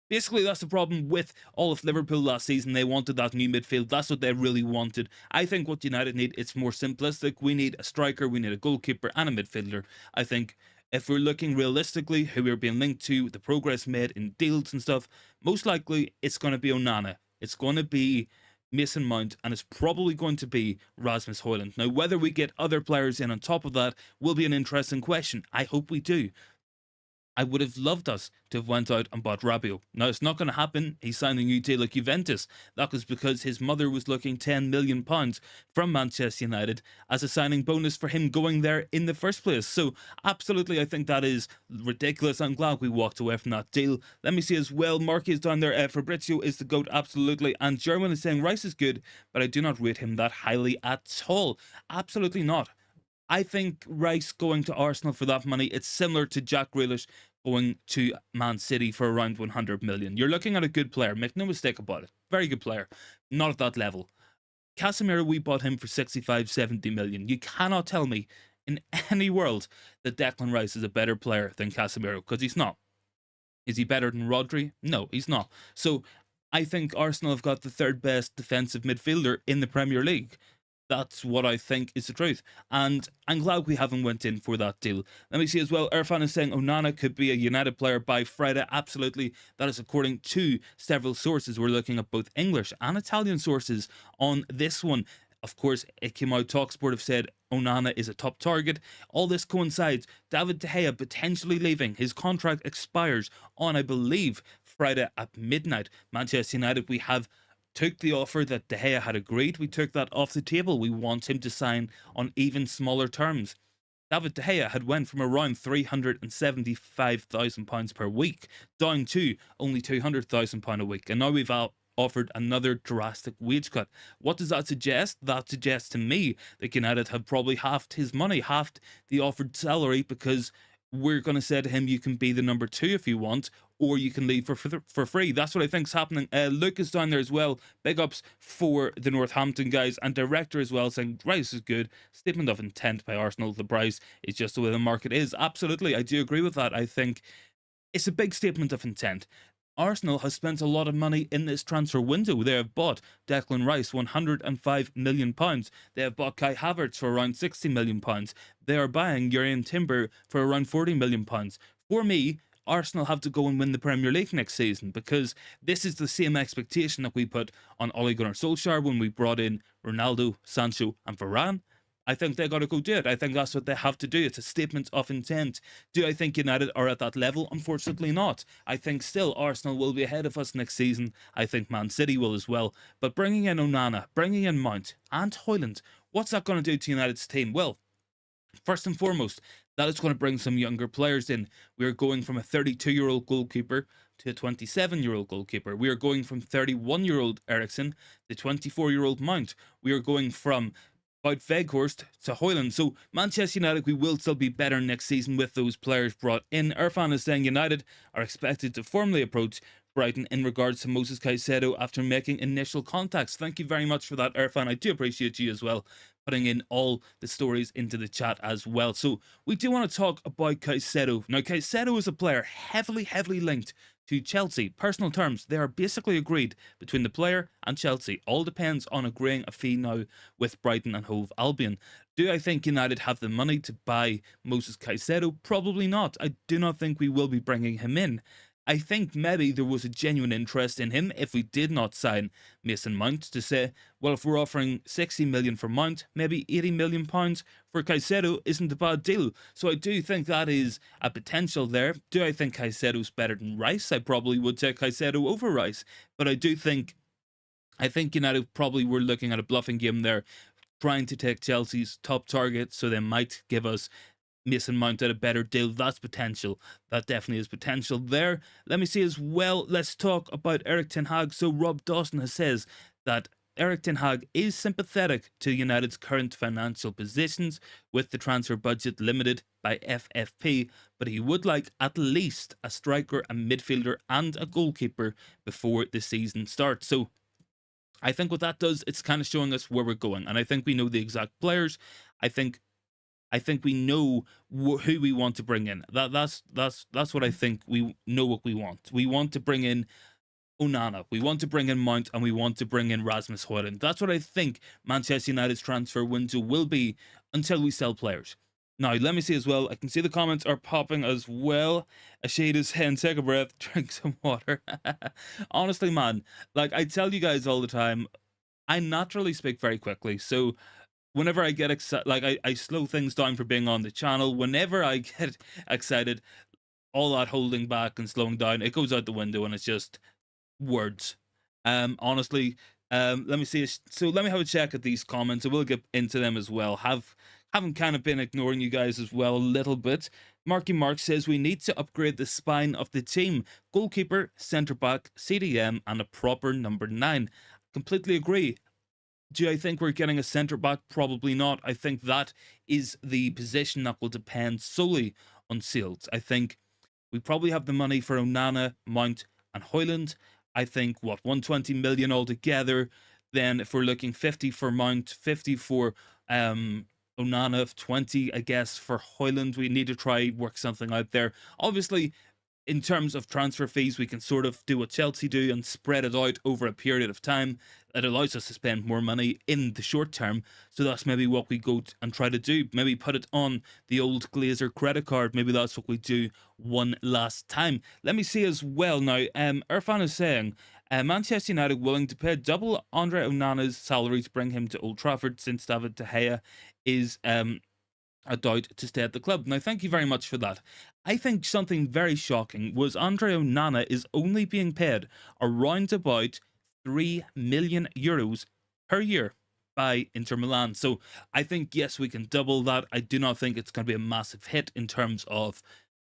Basically, that's the problem with all of Liverpool last season. They wanted that new midfield. That's what they really wanted. I think what United need, it's more simplistic. We need a striker, we need a goalkeeper, and a midfielder. I think if we're looking realistically who we're being linked to, the progress made in deals and stuff, most likely it's going to be Onana. It's going to be Mason Mount, and it's probably going to be Rasmus Højlund. Now, whether we get other players in on top of that will be an interesting question. I hope we do. I would have loved us to have went out and bought Rabiot. Now, it's not going to happen. He signed a new deal at Juventus. That was because his mother was looking £10 million from Manchester United as a signing bonus for him going there in the first place. So, absolutely, I think that is ridiculous. I'm glad we walked away from that deal. Let me see as well. Marky is down there. Fabrizio is the GOAT, absolutely. And German is saying Rice is good, but I do not rate him that highly at all. Absolutely not. I think Rice going to Arsenal for that money, it's similar to Jack Grealish going to Man City for around 100 million. You're looking at a good player, make no mistake about it. Very good player. Not at that level. Casemiro, we bought him for 65, 70 million. You cannot tell me in any world that Declan Rice is a better player than Casemiro, because he's not. Is he better than Rodri? No, he's not. So I think Arsenal have got the third best defensive midfielder in the Premier League. That's what I think is the truth. And I'm glad we haven't went in for that deal. Let me see as well. Irfan is saying Onana could be a United player by Friday. Absolutely. That is according to several sources. We're looking at both English and Italian sources on this one. Of course, it came out. TalkSport have said Onana is a top target. All this coincides. Davaid De Gea potentially leaving. His contract expires on, I believe, Friday at midnight. Manchester United, we have took the offer that De Gea had agreed. We took that off the table. We want him to sign on even smaller terms. Davaid De Gea had went from around £375,000 per week down to only £200,000 a week, and now we've offered another drastic wage cut. What does that suggest? That suggests to me that United have probably halved his money, halved the offered salary, because we're going to say to him, you can be the number 2 if you want, or you can leave for free. That's what I think is happening. Luke is down there as well. Big ups for the Northampton guys, and director as well, saying Rice is good. Statement of intent by Arsenal. The price is just the way the market is. Absolutely, I do agree with that. I think it's a big statement of intent. Arsenal has spent a lot of money in this transfer window. They have bought Declan Rice £105 million. They have bought Kai Havertz for around £60 million. They are buying Jurrien Timber for around £40 million. For me, Arsenal have to go and win the Premier League next season, because this is the same expectation that we put on Ole Gunnar Solskjaer when we brought in Ronaldo, Sancho and Varane. I think they got to go do it. I think that's what they have to do. It's a statement of intent. Do I think United are at that level? Unfortunately not. I think still Arsenal will be ahead of us next season. I think Man City will as well. But bringing in Onana, bringing in Mount and Højlund, what's that going to do to United's team? Well, first and foremost, that is going to bring some younger players in. We are going from a 32-year-old goalkeeper to a 27-year-old goalkeeper. We are going from 31-year-old Eriksen to 24-year-old Mount. We are going from about Weghorst to Højlund. So Manchester United, we will still be better next season with those players brought in. Irfan is saying United are expected to formally approach Brighton in regards to Moses Caicedo after making initial contacts. Thank you very much for that, Irfan. I do appreciate you as well putting in all the stories into the chat as well. So we do want to talk about Caicedo. Now, Caicedo is a player heavily linked to Chelsea. Personal terms, they are basically agreed between the player and Chelsea. All depends on agreeing a fee now with Brighton and Hove Albion. Do I think United have the money to buy Moses Caicedo? Probably not. I do not think we will be bringing him in. I think maybe there was a genuine interest in him if we did not sign Mason Mount, to say, well, if we're offering 60 million for Mount, maybe 80 million pounds for Caicedo isn't a bad deal. So I do think that is a potential there. Do I think Caicedo's better than Rice? I probably would take Caicedo over Rice, but I think United probably were looking at a bluffing game there, trying to take Chelsea's top target, so they might give us Mason Mount at a better deal. That's potential. That definitely is potential there. Let me see as well. Let's talk about Erik ten Hag. So Rob Dawson has says that Erik ten Hag is sympathetic to United's current financial positions with the transfer budget limited by FFP, but he would like at least a striker, a midfielder and a goalkeeper before the season starts. So I think what that does, it's kind of showing us where we're going, and I think we know the exact players. I think I think we know who we want to bring in. That's what I think. We know what we want. We want to bring in Onana, we want to bring in Mount, and we want to bring in Rasmus Højlund. That's what I think Manchester United's transfer window will be until we sell players. Now, let me see as well. I can see the comments are popping as well. Ashade is saying, take a breath, drink some water. Honestly, man, like I tell you guys all the time, I naturally speak very quickly. So whenever I get excited, like I slow things down for being on the channel. Whenever I get excited, all that holding back and slowing down, it goes out the window and it's just words. Honestly, let me see. So let me have a check at these comments. I will get into them as well. Haven't kind of been ignoring you guys as well a little bit. Marky Mark says we need to upgrade the spine of the team: goalkeeper, centre back, CDM, and a proper number 9. Completely agree. Do I think we're getting a centre back? Probably not. I think that is the position that will depend solely on sales. I think we probably have the money for Onana, Mount, and Højlund. I think, what, 120 million altogether. Then if we're looking 50 for Mount, 50 for Onana, 20, I guess, for Højlund, we need to try work something out there. Obviously, in terms of transfer fees, we can sort of do what Chelsea do and spread it out over a period of time. It allows us to spend more money in the short term. So that's maybe what we go and try to do. Maybe put it on the old Glazer credit card. Maybe that's what we do one last time. Let me see as well now. Irfan is saying, Manchester United willing to pay double Andre Onana's salary to bring him to Old Trafford, since Davaid De Gea is a doubt to stay at the club. Now, thank you very much for that. I think something very shocking was Andre Onana is only being paid around about 3 million euros per year by Inter Milan. So I think, yes, we can double that. I do not think it's going to be a massive hit in terms of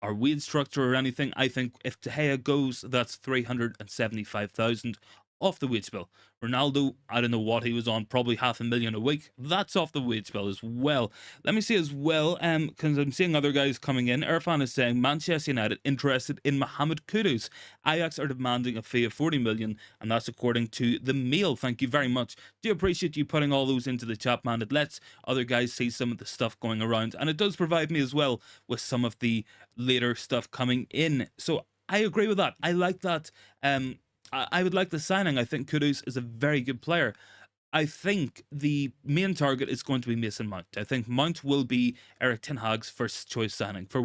our wage structure or anything. I think if De Gea goes, that's 375,000 off the wage bill. Ronaldo, I don't know what he was on, probably 500,000 a week. That's off the wage bill as well. Let me see as well, because I'm seeing other guys coming in. Irfan is saying Manchester United interested in Mohamed Kudus. Ajax are demanding a fee of 40 million, and that's according to the Mail. Thank you very much. Do appreciate you putting all those into the chat, man. It lets other guys see some of the stuff going around, and it does provide me as well with some of the later stuff coming in. So I agree with that. I like that. I would like the signing. I think Kudus is a very good player. I think the main target is going to be Mason Mount. I think Mount will be Erik ten Hag's first choice signing. For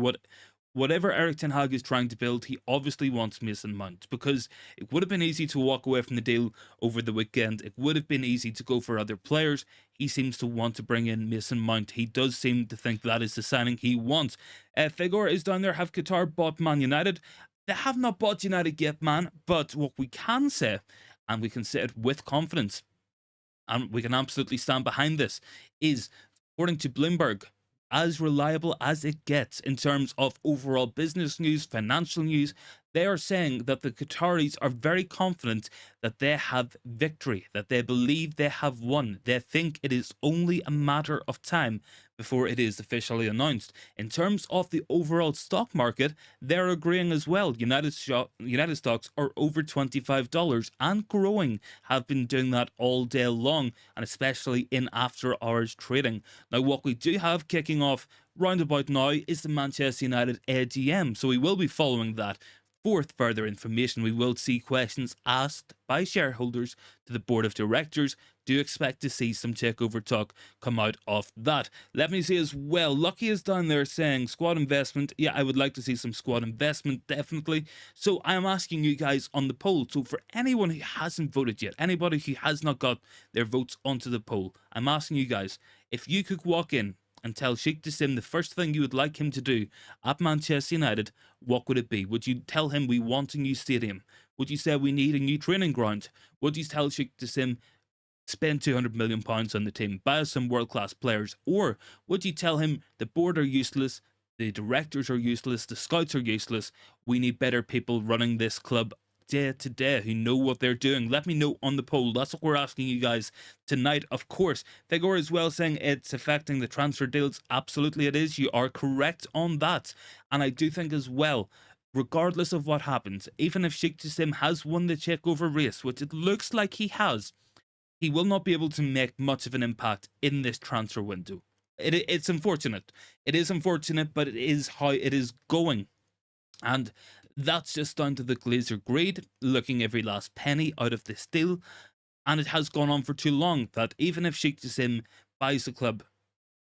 whatever Erik ten Hag is trying to build, he obviously wants Mason Mount, because it would have been easy to walk away from the deal over the weekend. It would have been easy to go for other players. He seems to want to bring in Mason Mount. He does seem to think that is the signing he wants. Figure is down there. Have Qatar bought Man United? They have not bought United yet, man, but what we can say, and we can say it with confidence, and we can absolutely stand behind this, is, according to Bloomberg, as reliable as it gets in terms of overall business news, financial news, they are saying that the Qataris are very confident that they have victory, that they believe they have won. They think it is only a matter of time before it is officially announced. In terms of the overall stock market, they're agreeing as well. United stocks are over $25 and growing, have been doing that all day long, and especially in after hours trading. Now, what we do have kicking off roundabout now is the Manchester United AGM, so we will be following that. For further information, we will see questions asked by shareholders to the board of directors. Do expect to see some takeover talk come out of that. Let me see as well. Lucky is down there saying squad investment. Yeah, I would like to see some squad investment, definitely. So I am asking you guys on the poll. So for anyone who hasn't voted yet, anybody who has not got their votes onto the poll, I'm asking you guys, if you could walk in and tell Sheikh Jassim the first thing you would like him to do at Manchester United, what would it be? Would you tell him we want a new stadium? Would you say we need a new training ground? Would you tell Sheikh Jassim spend £200 million on the team, buy us some world-class players? Or would you tell him the board are useless, the directors are useless, the scouts are useless, we need better people running this club day to day who know what they're doing? Let me know on the poll. That's what we're asking you guys tonight. Of course, Figure as well saying it's affecting the transfer deals. Absolutely it is. You are correct on that. And I do think as well, regardless of what happens, even if Sheikh Jassim has won the takeover race, which it looks like he has, he will not be able to make much of an impact in this transfer window. It's unfortunate. It is unfortunate, but it is how it is going. And that's just down to the Glazer greed, looking every last penny out of this deal. And it has gone on for too long that even if Sheikh Jassim buys the club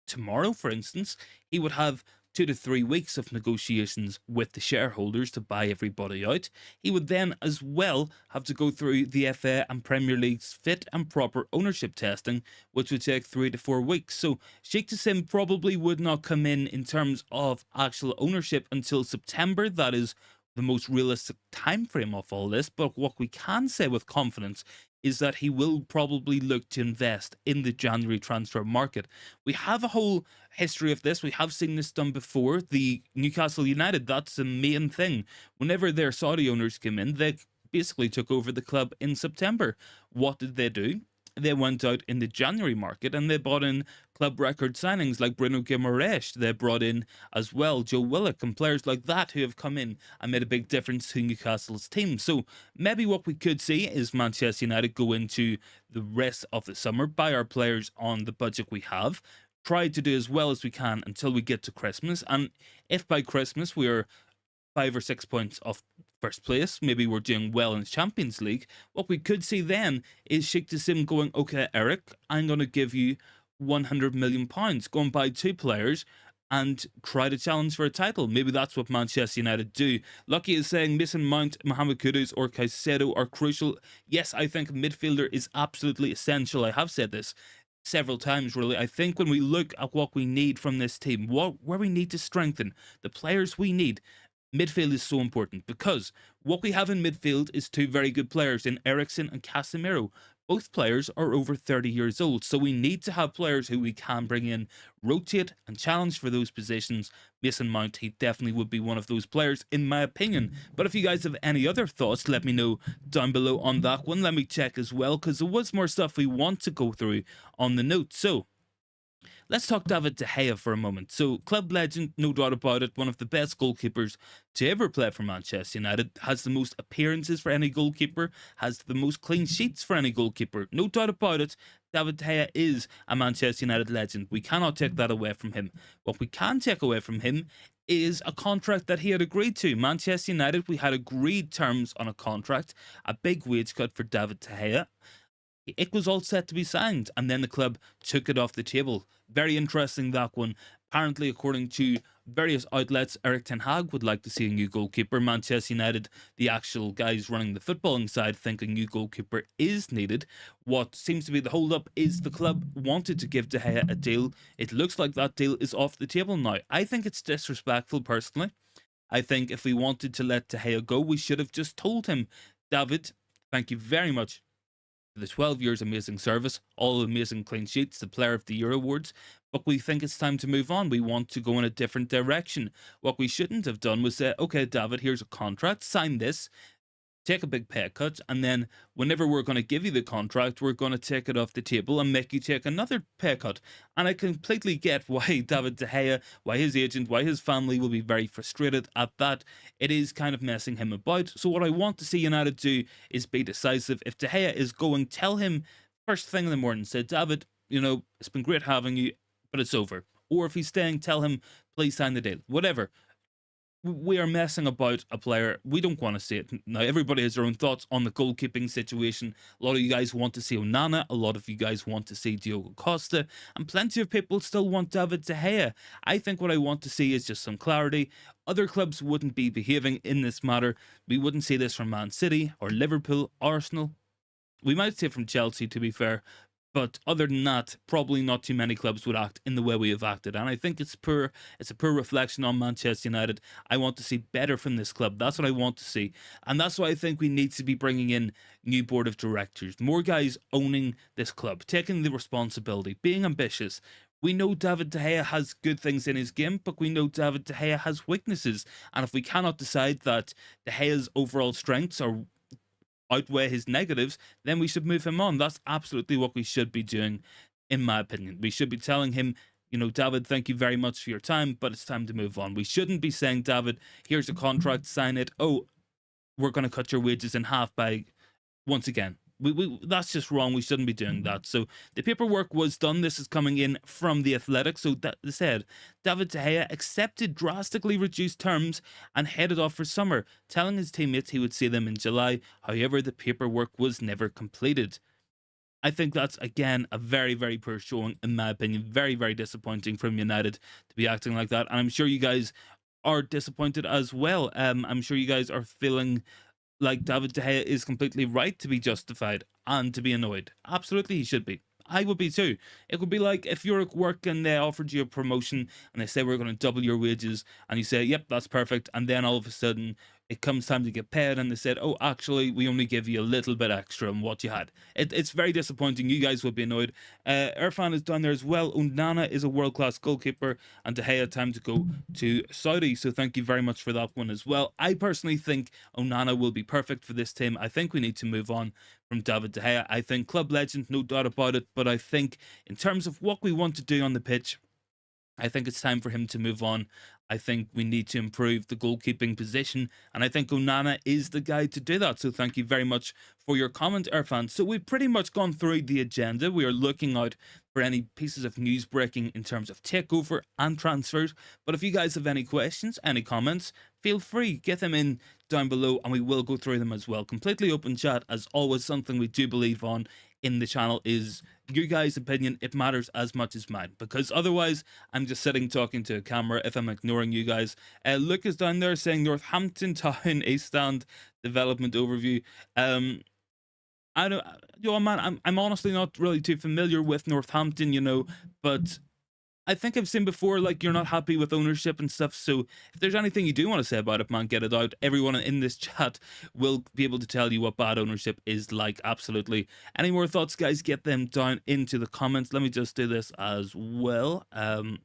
tomorrow, for instance, he would have 2 to 3 weeks of negotiations with the shareholders to buy everybody out. He would then as well have to go through the FA and Premier League's fit and proper ownership testing, which would take 3 to 4 weeks. So Sheikh Jassim probably would not come in terms of actual ownership until September. That is the most realistic time frame of all this. But what we can say with confidence is that he will probably look to invest in the January transfer market. We have a whole history of this. We have seen this done before. The Newcastle United, that's the main thing. Whenever their Saudi owners came in, they basically took over the club in September. What did they do? They went out in the January market and they bought in club record signings like Bruno Guimaraes. They brought in as well Joe Willock and players like that who have come in and made a big difference to Newcastle's team. So maybe what we could see is Manchester United go into the rest of the summer, buy our players on the budget we have, try to do as well as we can until we get to Christmas. And if by Christmas we are 5 or 6 points off first place, maybe we're doing well in the Champions League, what we could see then is Sheikh Jassim going, okay, Eric, I'm going to give you £100 million, go and buy 2 players and try to challenge for a title. Maybe that's what Manchester United do. Lucky is saying Mason Mount, Mohamed Kudus or Caicedo are crucial. Yes, I think midfielder is absolutely essential. I have said this several times, really. I think when we look at what we need from this team, where we need to strengthen, the players we need, midfield is so important because what we have in midfield is 2 very good players in Eriksen and Casemiro. Both players are over 30 years old, so we need to have players who we can bring in, rotate and challenge for those positions. Mason Mount, he definitely would be one of those players in my opinion. But if you guys have any other thoughts, let me know down below on that one. Let me check as well, because there was more stuff we want to go through on the notes. So let's talk Davaid De Gea for a moment. So, club legend, no doubt about it, one of the best goalkeepers to ever play for Manchester United, has the most appearances for any goalkeeper, has the most clean sheets for any goalkeeper. No doubt about it, Davaid De Gea is a Manchester United legend. We cannot take that away from him. What we can take away from him is a contract that he had agreed to. Manchester United, we had agreed terms on a contract, a big wage cut for Davaid De Gea. It was all set to be signed, and then the club took it off the table. Very interesting, that one. Apparently, according to various outlets, Erik ten Hag would like to see a new goalkeeper. Manchester United, the actual guys running the footballing side, think a new goalkeeper is needed. What seems to be the hold-up is the club wanted to give De Gea a deal. It looks like that deal is off the table now. I think it's disrespectful, personally. I think if we wanted to let De Gea go, we should have just told him, David, thank you very much for the 12 years amazing service, all amazing clean sheets, the Player of the Year awards, but we think it's time to move on. We want to go in a different direction. What we shouldn't have done was say, okay, David, here's a contract, sign this, take a big pay cut, and then whenever we're going to give you the contract, we're going to take it off the table and make you take another pay cut. And I completely get why Davaid De Gea, why his agent, why his family will be very frustrated at that. It is kind of messing him about. So what I want to see United do is be decisive. If De Gea is going, tell him first thing in the morning, say, David, you know, it's been great having you, but it's over. Or if he's staying, tell him, please sign the deal. Whatever. We are messing about a player. We don't want to see it. Now, everybody has their own thoughts on the goalkeeping situation. A lot of you guys want to see Onana. A lot of you guys want to see Diogo Costa. And plenty of people still want Davaid De Gea. I think what I want to see is just some clarity. Other clubs wouldn't be behaving in this matter. We wouldn't see this from Man City or Liverpool, Arsenal. We might see it from Chelsea, to be fair. But other than that, probably not too many clubs would act in the way we have acted. And I think it's poor. It's a poor reflection on Manchester United. I want to see better from this club. That's what I want to see. And that's why I think we need to be bringing in new board of directors. More guys owning this club, taking the responsibility, being ambitious. We know Davaid De Gea has good things in his game, but we know Davaid De Gea has weaknesses. And if we cannot decide that De Gea's overall strengths are outweigh his negatives, then we should move him on. That's absolutely what we should be doing, in my opinion. We should be telling him, you know, David, thank you very much for your time, but it's time to move on. We shouldn't be saying, David, here's a contract, sign it. Oh, we're going to cut your wages in half by, once again, That's just wrong. We shouldn't be doing that. So the paperwork was done. This is coming in from the Athletic. So that said, Davaid De Gea accepted drastically reduced terms and headed off for summer, telling his teammates he would see them in July. However, the paperwork was never completed. I think that's, again, a very, very poor showing, in my opinion. Very, very disappointing from United to be acting like that. And I'm sure you guys are disappointed as well. I'm sure you guys are feeling like Davaid De Gea is completely right to be justified and to be annoyed. Absolutely, he should be. I would be too. It would be like if you're at work and they offered you a promotion and they say we're going to double your wages, and you say, yep, that's perfect. And then all of a sudden it comes time to get paid and they said, oh, actually, we only give you a little bit extra on what you had. It's very disappointing. You guys would be annoyed. Irfan is down there as well. Onana is a world-class goalkeeper, and De Gea time to go to Saudi. So thank you very much for that one as well. I personally think Onana will be perfect for this team. I think we need to move on from Davaid De Gea. I think club legend, no doubt about it. But I think in terms of what we want to do on the pitch, I think it's time for him to move on. I think we need to improve the goalkeeping position, and I think Onana is the guy to do that. So thank you very much for your comment, Irfan. So we've pretty much gone through the agenda. We are looking out for any pieces of news breaking in terms of takeover and transfers. But if you guys have any questions, any comments, feel free, get them in down below and we will go through them as well. Completely open chat, as always. Something we do believe on in the channel is your guys' opinion. It matters as much as mine, because otherwise I'm just sitting talking to a camera if I'm ignoring you guys. Luke is down there saying Northampton Town East Stand development overview. I don't, man, I'm honestly not really too familiar with Northampton, but I think I've seen before, like, you're not happy with ownership and stuff. So if there's anything you do want to say about it, man, get it out. Everyone in this chat will be able to tell you what bad ownership is like. Absolutely. Any more thoughts, guys? Get them down into the comments. Let me just do this as well. Not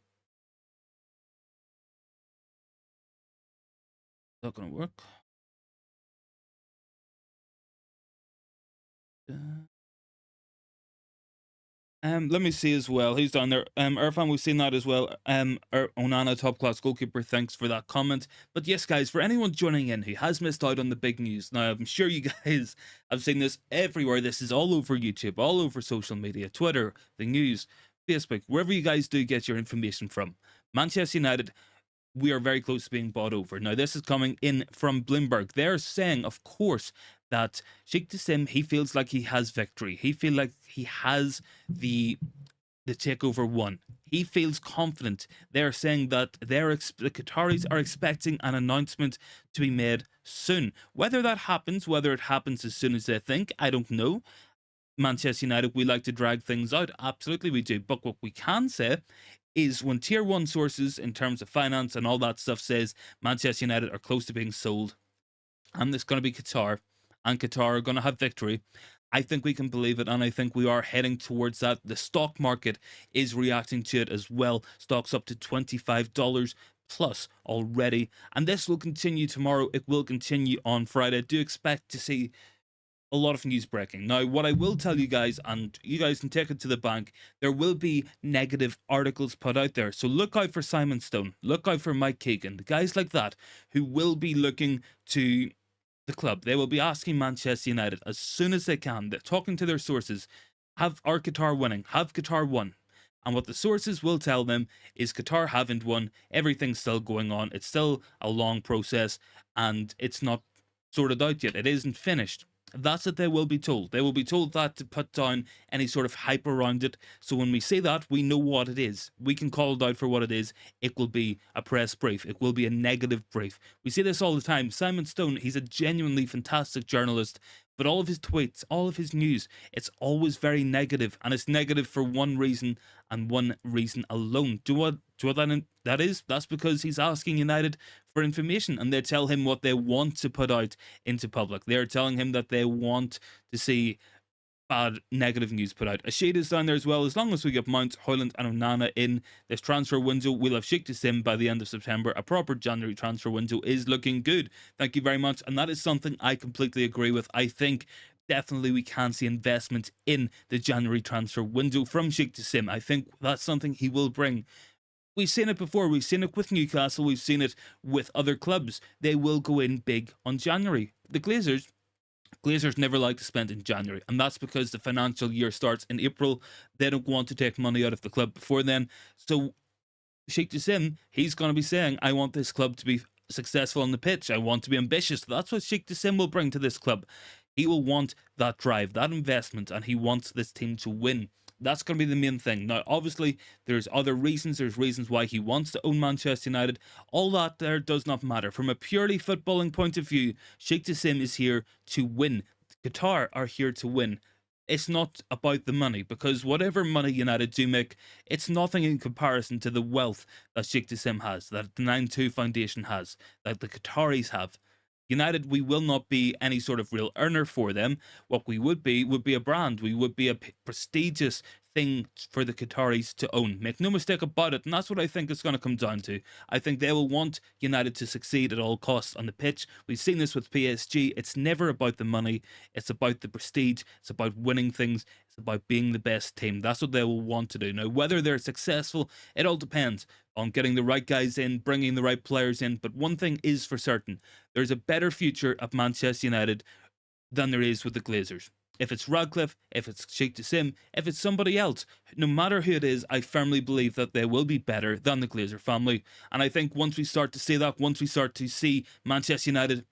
gonna work. Let me see as well. Who's down there? Irfan, we've seen that as well. Onana, top class goalkeeper. Thanks for that comment. But yes, guys, for anyone joining in who has missed out on the big news, now I'm sure you guys have seen this everywhere. This is all over YouTube, all over social media, Twitter, the news, Facebook, wherever you guys do get your information from. Manchester United, we are very close to being bought over. Now, this is coming in from Bloomberg. They're saying, of course, that Sheikh Jassim, he feels like he has victory. He feels like he has the takeover won. He feels confident. They're saying that the Qataris are expecting an announcement to be made soon. Whether that happens, whether it happens as soon as they think, I don't know. Manchester United, we like to drag things out. Absolutely we do. But what we can say is when tier one sources in terms of finance and all that stuff says Manchester United are close to being sold, and it's going to be Qatar, and Qatar are going to have victory, I think we can believe it, and I think we are heading towards that. The stock market is reacting to it as well. Stocks up to $25 plus already, and this will continue tomorrow. It will continue on Friday. Do expect to see a lot of news breaking. Now, what I will tell you guys, and you guys can take it to the bank, there will be negative articles put out there. So look out for Simon Stone, look out for Mike Keegan, the guys like that who will be looking to the club. They will be asking Manchester United as soon as they can. They're talking to their sources. Have our Qatar winning? Have Qatar won? And what the sources will tell them is Qatar haven't won. Everything's still going on. It's still a long process and it's not sorted out yet. It isn't finished. That's what they will be told. They will be told that to put down any sort of hype around it. So when we say that, we know what it is. We can call it out for what it is. It will be a press brief. It will be a negative brief. We see this all the time. Simon Stone, he's a genuinely fantastic journalist, but all of his tweets, all of his news, it's always very negative, and it's negative for one reason and one reason alone. Do you know what that is? That's because he's asking United for information, and they tell him what they want to put out into public. They're telling him that they want to see bad negative news put out. A shade is down there as well. As long as we get Mount, Højlund and Onana in this transfer window, we'll have Sheikh Jassim by the end of September. A proper January transfer window is looking good. Thank you very much. And that is something I completely agree with. I think definitely we can see investment in the January transfer window from Sheikh Jassim. I think that's something he will bring. We've seen it before. We've seen it with Newcastle. We've seen it with other clubs. They will go in big on January. The Glazers, Glazers never like to spend in January, and that's because the financial year starts in April. They don't want to take money out of the club before then. So Sheikh Jassim, he's going to be saying, I want this club to be successful on the pitch. I want to be ambitious. That's what Sheikh Jassim will bring to this club. He will want that drive, that investment, and he wants this team to win. That's going to be the main thing. Now, obviously, there's other reasons. There's reasons why he wants to own Manchester United. All that there does not matter. From a purely footballing point of view, Sheikh Jassim is here to win. Qatar are here to win. It's not about the money, because whatever money United do make, it's nothing in comparison to the wealth that Sheikh Jassim has, that the 9-2 Foundation has, that the Qataris have. United, we will not be any sort of real earner for them. What we would be a brand. We would be a prestigious thing for the Qataris to own. Make no mistake about it, and that's what I think it's going to come down to. I think they will want United to succeed at all costs on the pitch. We've seen this with PSG. It's never about the money. It's about the prestige. It's about winning things. It's about being the best team. That's what they will want to do. Now, whether they're successful, it all depends on getting the right guys in, bringing the right players in. But one thing is for certain, there's a better future at Manchester United than there is with the Glazers. If it's Radcliffe, if it's Sheikh Jassim, if it's somebody else, no matter who it is, I firmly believe that they will be better than the Glazer family. And I think once we start to see that, once we start to see Manchester United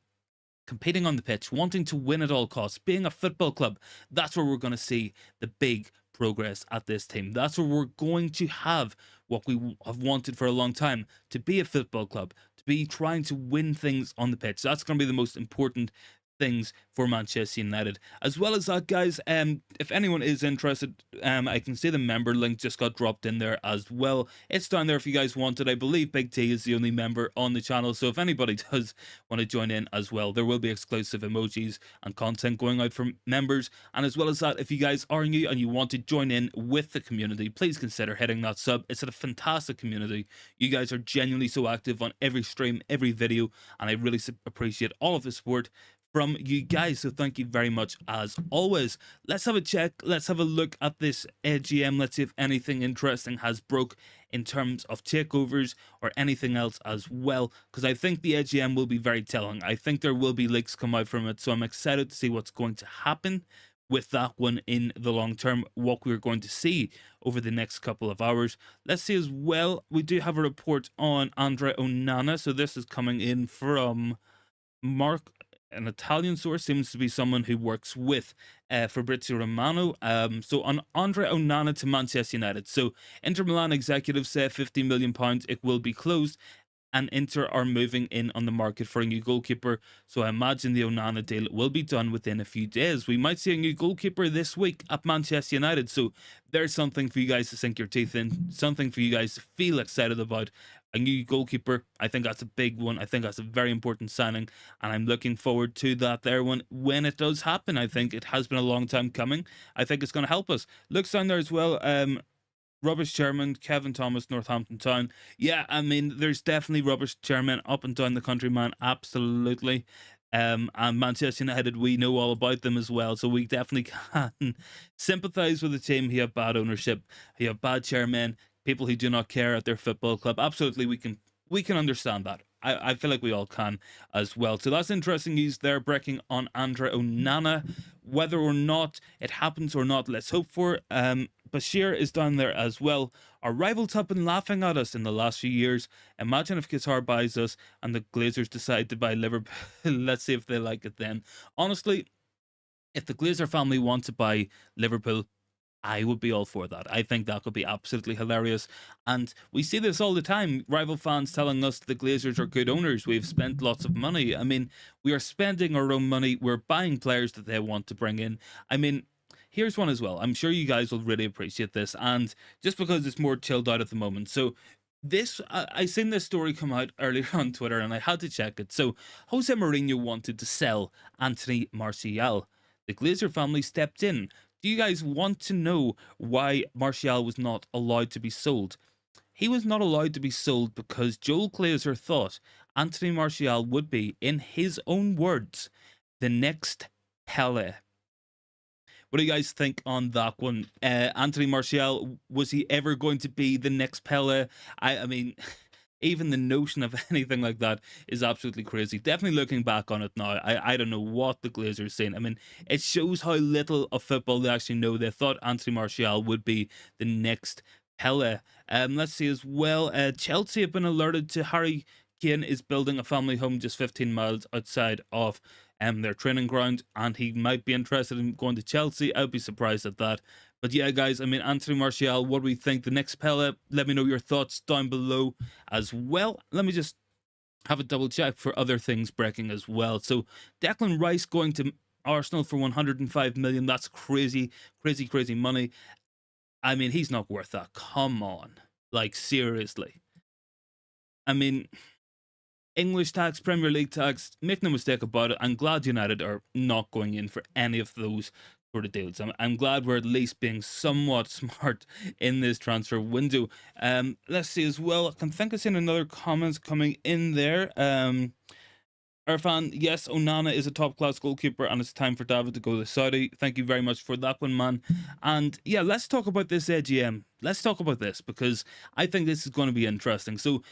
competing on the pitch, wanting to win at all costs, being a football club, that's where we're going to see the big progress at this team. That's where we're going to have what we have wanted for a long time, to be a football club, to be trying to win things on the pitch. That's going to be the most important things for Manchester United. As well as that, guys, if anyone is interested, I can see the member link just got dropped in there as well. It's down there if you guys want it. I believe Big T is the only member on the channel, so if anybody does want to join in as well, there will be exclusive emojis and content going out from members. And as well as that, if you guys are new and you want to join in with the community, please consider hitting that sub. It's a fantastic community. You guys are genuinely so active on every stream, every video, and I really appreciate all of the support from you guys, so thank you very much as always. Let's have a check, let's have a look at this AGM. Let's see if anything interesting has broke in terms of takeovers or anything else as well, because I think the AGM will be very telling. I think there will be leaks come out from it, so I'm excited to see what's going to happen with that one in the long term, what we're going to see over the next couple of hours. Let's see as well, we do have a report on Andre Onana, so this is coming in from Mark, an Italian source, seems to be someone who works with Fabrizio Romano. So on Andre Onana to Manchester United. So Inter Milan executives say £50 million it will be closed, and Inter are moving in on the market for a new goalkeeper. So I imagine the Onana deal will be done within a few days. We might see a new goalkeeper this week at Manchester United. So there's something for you guys to sink your teeth in, something for you guys to feel excited about. A new goalkeeper, I think that's a big one. I think that's a very important signing, and I'm looking forward to that there when it does happen. I think it has been a long time coming. I think it's going to help us. Looks down there as well. Rubbish chairman Kevin Thomas, Northampton Town. Yeah, I mean, there's definitely rubbish chairmen up and down the country, man. Absolutely. And Manchester United, we know all about them as well, so we definitely can sympathise with the team. You have bad ownership, you have bad chairmen, people who do not care at their football club. Absolutely, we can understand that. I feel like we all can as well. So that's interesting news there, breaking on Andre Onana. Whether or not it happens or not, let's hope for. Bashir is down there as well. Our rivals have been laughing at us in the last few years. Imagine if Qatar buys us and the Glazers decide to buy Liverpool. Let's see if they like it then. Honestly, if the Glazer family want to buy Liverpool, I would be all for that. I think that could be absolutely hilarious. And we see this all the time. Rival fans telling us the Glazers are good owners. We've spent lots of money. I mean, we are spending our own money. We're buying players that they want to bring in. I mean, here's one as well. I'm sure you guys will really appreciate this. And just because it's more chilled out at the moment. So this, I seen this story come out earlier on Twitter and I had to check it. So Jose Mourinho wanted to sell Anthony Martial. The Glazer family stepped in. Do you guys want to know why Martial was not allowed to be sold? He was not allowed to be sold because Joel Glazer thought Anthony Martial would be, in his own words, the next Pele. What do you guys think on that one? Anthony Martial, was he ever going to be the next Pele? I mean, even the notion of anything like that is absolutely crazy. Definitely looking back on it now, I don't know what the Glazers saying. I mean, it shows how little of football they actually know. They thought Anthony Martial would be the next Pele. Let's see as well. Chelsea have been alerted to Harry Kane is building a family home just 15 miles outside of their training ground, and he might be interested in going to Chelsea. I'd be surprised at that. But yeah, guys, I mean, Anthony Martial, what do we think? The next Pele, let me know your thoughts down below as well. Let me just have a double check for other things breaking as well. So Declan Rice going to Arsenal for 105 million. That's crazy, crazy, crazy money. I mean, he's not worth that. Come on. Like, seriously. I mean, English tax, Premier League tax, make no mistake about it. I'm glad United are not going in for any of those sort of deals. I'm glad we're at least being somewhat smart in this transfer window. Let's see as well. I can think I've seen another comments coming in there. Irfan, yes, Onana is a top-class goalkeeper, and it's time for Davaid to go to Saudi. Thank you very much for that one, man. And yeah, let's talk about this AGM. Let's talk about this, because I think this is going to be interesting. So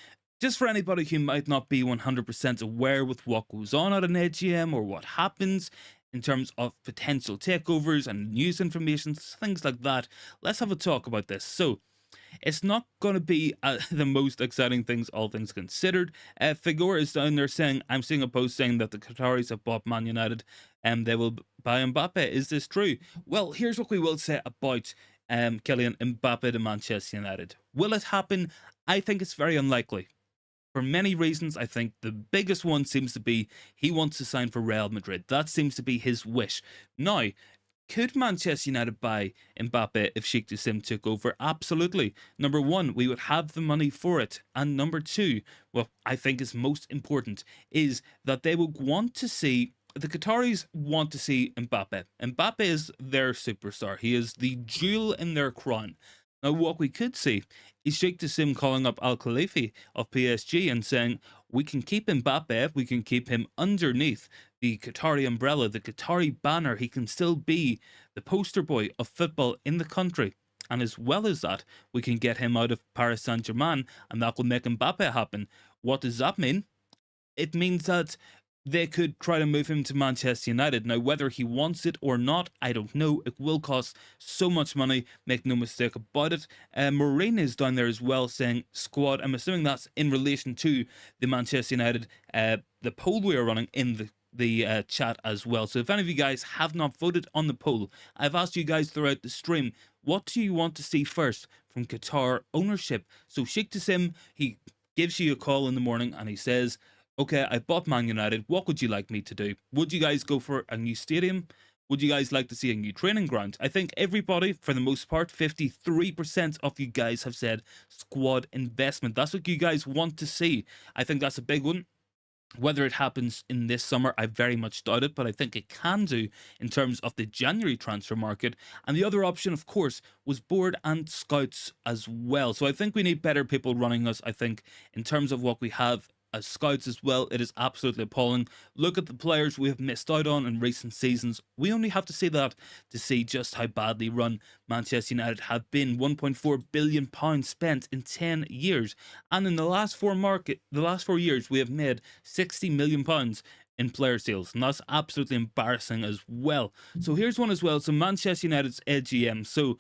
just for anybody who might not be 100% aware with what goes on at an AGM or what happens in terms of potential takeovers and news information, things like that, let's have a talk about this. So it's not going to be the most exciting things, all things considered. Figure is down there saying, I'm seeing a post saying that the Qataris have bought Man United and they will buy Mbappe. Is this true? Well, here's what we will say about Kylian Mbappe to Manchester United. Will it happen? I think it's very unlikely. For many reasons. I think the biggest one seems to be he wants to sign for Real Madrid. That seems to be his wish. Now, could Manchester United buy Mbappe if Sheikh Jassim took over? Absolutely. Number one, we would have the money for it. And number two, what I think is most important, is that they would want to see, the Qataris want to see Mbappe. Mbappe is their superstar. He is the jewel in their crown. Now, what we could see is Sheikh Jassim calling up Al Khalifi of PSG and saying, we can keep Mbappe, we can keep him underneath the Qatari umbrella, the Qatari banner. He can still be the poster boy of football in the country. And as well as that, we can get him out of Paris Saint-Germain, and that will make Mbappe happen. What does that mean? It means that they could try to move him to Manchester United. Now, whether he wants it or not, I don't know. It will cost so much money, make no mistake about it. Maureen is down there as well saying squad. I'm assuming that's in relation to the Manchester United, the poll we are running in the chat as well. So if any of you guys have not voted on the poll, I've asked you guys throughout the stream, what do you want to see first from Qatar ownership? So Sheikh Jassim, he gives you a call in the morning and he says, okay, I bought Man United. What would you like me to do? Would you guys go for a new stadium? Would you guys like to see a new training ground? I think everybody, for the most part, 53% of you guys have said squad investment. That's what you guys want to see. I think that's a big one. Whether it happens in this summer, I very much doubt it, but I think it can do in terms of the January transfer market. And the other option, of course, was board and scouts as well. So I think we need better people running us. I think in terms of what we have as scouts as well, it is absolutely appalling. Look at the players we have missed out on in recent seasons. We only have to see that to see just how badly run Manchester United have been. £1.4 billion spent in 10 years, and in the last four years, we have made £60 million in player sales, and that's absolutely embarrassing as well. So here's one as well. So Manchester United's AGM. So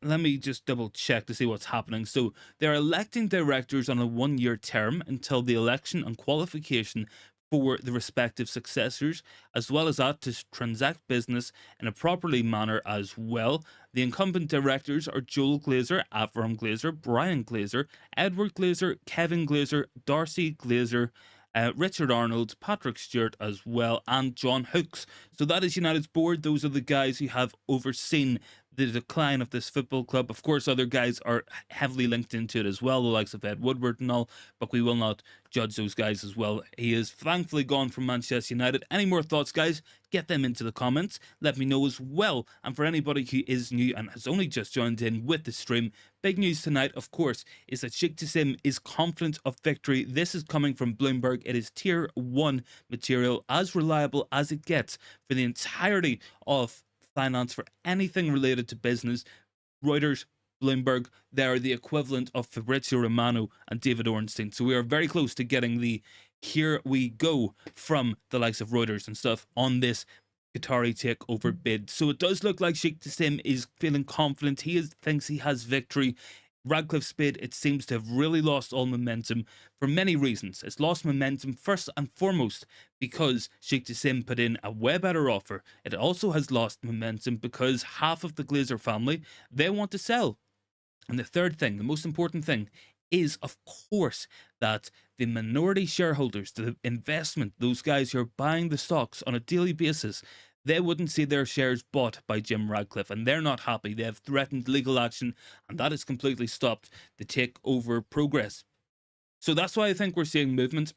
let me just double check to see what's happening. So they're electing directors on a 1-year term until the election and qualification for the respective successors, as well as that to transact business in a properly manner as well. The incumbent directors are Joel Glazer, Avram Glazer, Brian Glazer, Edward Glazer, Kevin Glazer, Darcy Glazer, Richard Arnold, Patrick Stewart as well, and John Hooks. So that is United's board. Those are the guys who have overseen the decline of this football club. Of course, other guys are heavily linked into it as well, the likes of Ed Woodward and all, but we will not judge those guys as well. He is thankfully gone from Manchester United. Any more thoughts, guys? Get them into the comments. Let me know as well. And for anybody who is new and has only just joined in with the stream, big news tonight, of course, is that Sheikh Jassim is confident of victory. This is coming from Bloomberg. It is tier 1 material, as reliable as it gets for the entirety of finance, for anything related to business. Reuters, Bloomberg, they are the equivalent of Fabrizio Romano and David Ornstein. So we are very close to getting the here we go from the likes of Reuters and stuff on this Qatari takeover bid. So it does look like Sheikh Jassim is feeling confident. Thinks he has victory. Radcliffe's bid, it seems to have really lost all momentum for many reasons. It's lost momentum first and foremost because Sheikh Jassim put in a way better offer. It also has lost momentum because half of the Glazer family, they want to sell. And the third thing, the most important thing, is of course that the minority shareholders, the investment, those guys who are buying the stocks on a daily basis, they wouldn't see their shares bought by Jim Radcliffe, and they're not happy. They have threatened legal action, and that has completely stopped the takeover progress. So that's why I think we're seeing movement.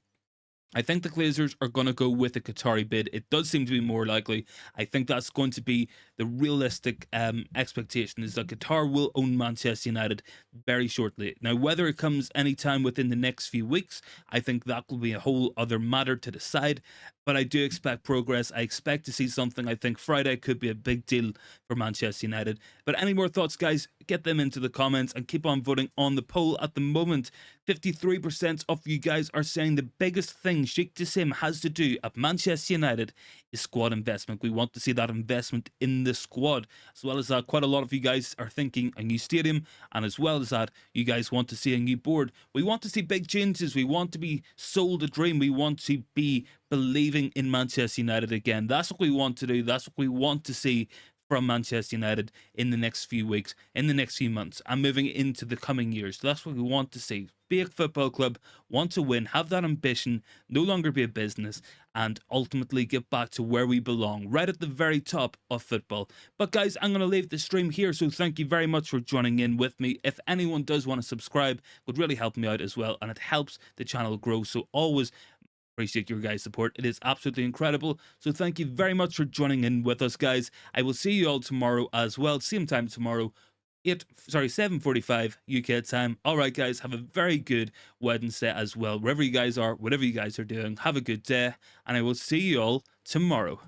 I think the Glazers are going to go with the Qatari bid. It does seem to be more likely. I think that's going to be the realistic expectation, is that Qatar will own Manchester United very shortly. Now, whether it comes anytime within the next few weeks, I think that will be a whole other matter to decide. But I do expect progress. I expect to see something. I think Friday could be a big deal for Manchester United. But any more thoughts, guys? Get them into the comments and keep on voting on the poll. At the moment, 53% of you guys are saying the biggest thing Sheikh Jassim has to do at Manchester United is squad investment. We want to see that investment in the squad. As well as that, quite a lot of you guys are thinking a new stadium, and as well as that, you guys want to see a new board. We want to see big changes. We want to be sold a dream. We want to be believing in Manchester United again. That's what we want to do. That's what we want to see from Manchester United in the next few weeks, in the next few months, and moving into the coming years. So that's what we want to see. Be a football club, want to win, have that ambition, no longer be a business, and ultimately get back to where we belong, right at the very top of football. But guys, I'm going to leave the stream here, so thank you very much for joining in with me. If anyone does want to subscribe, it would really help me out as well, and it helps the channel grow. So always appreciate your guys' support. It is absolutely incredible. So thank you very much for joining in with us, guys. I will see you all tomorrow as well. Same time tomorrow. 7:45 UK time. All right, guys, have a very good Wednesday as well. Wherever you guys are, whatever you guys are doing, have a good day, and I will see you all tomorrow.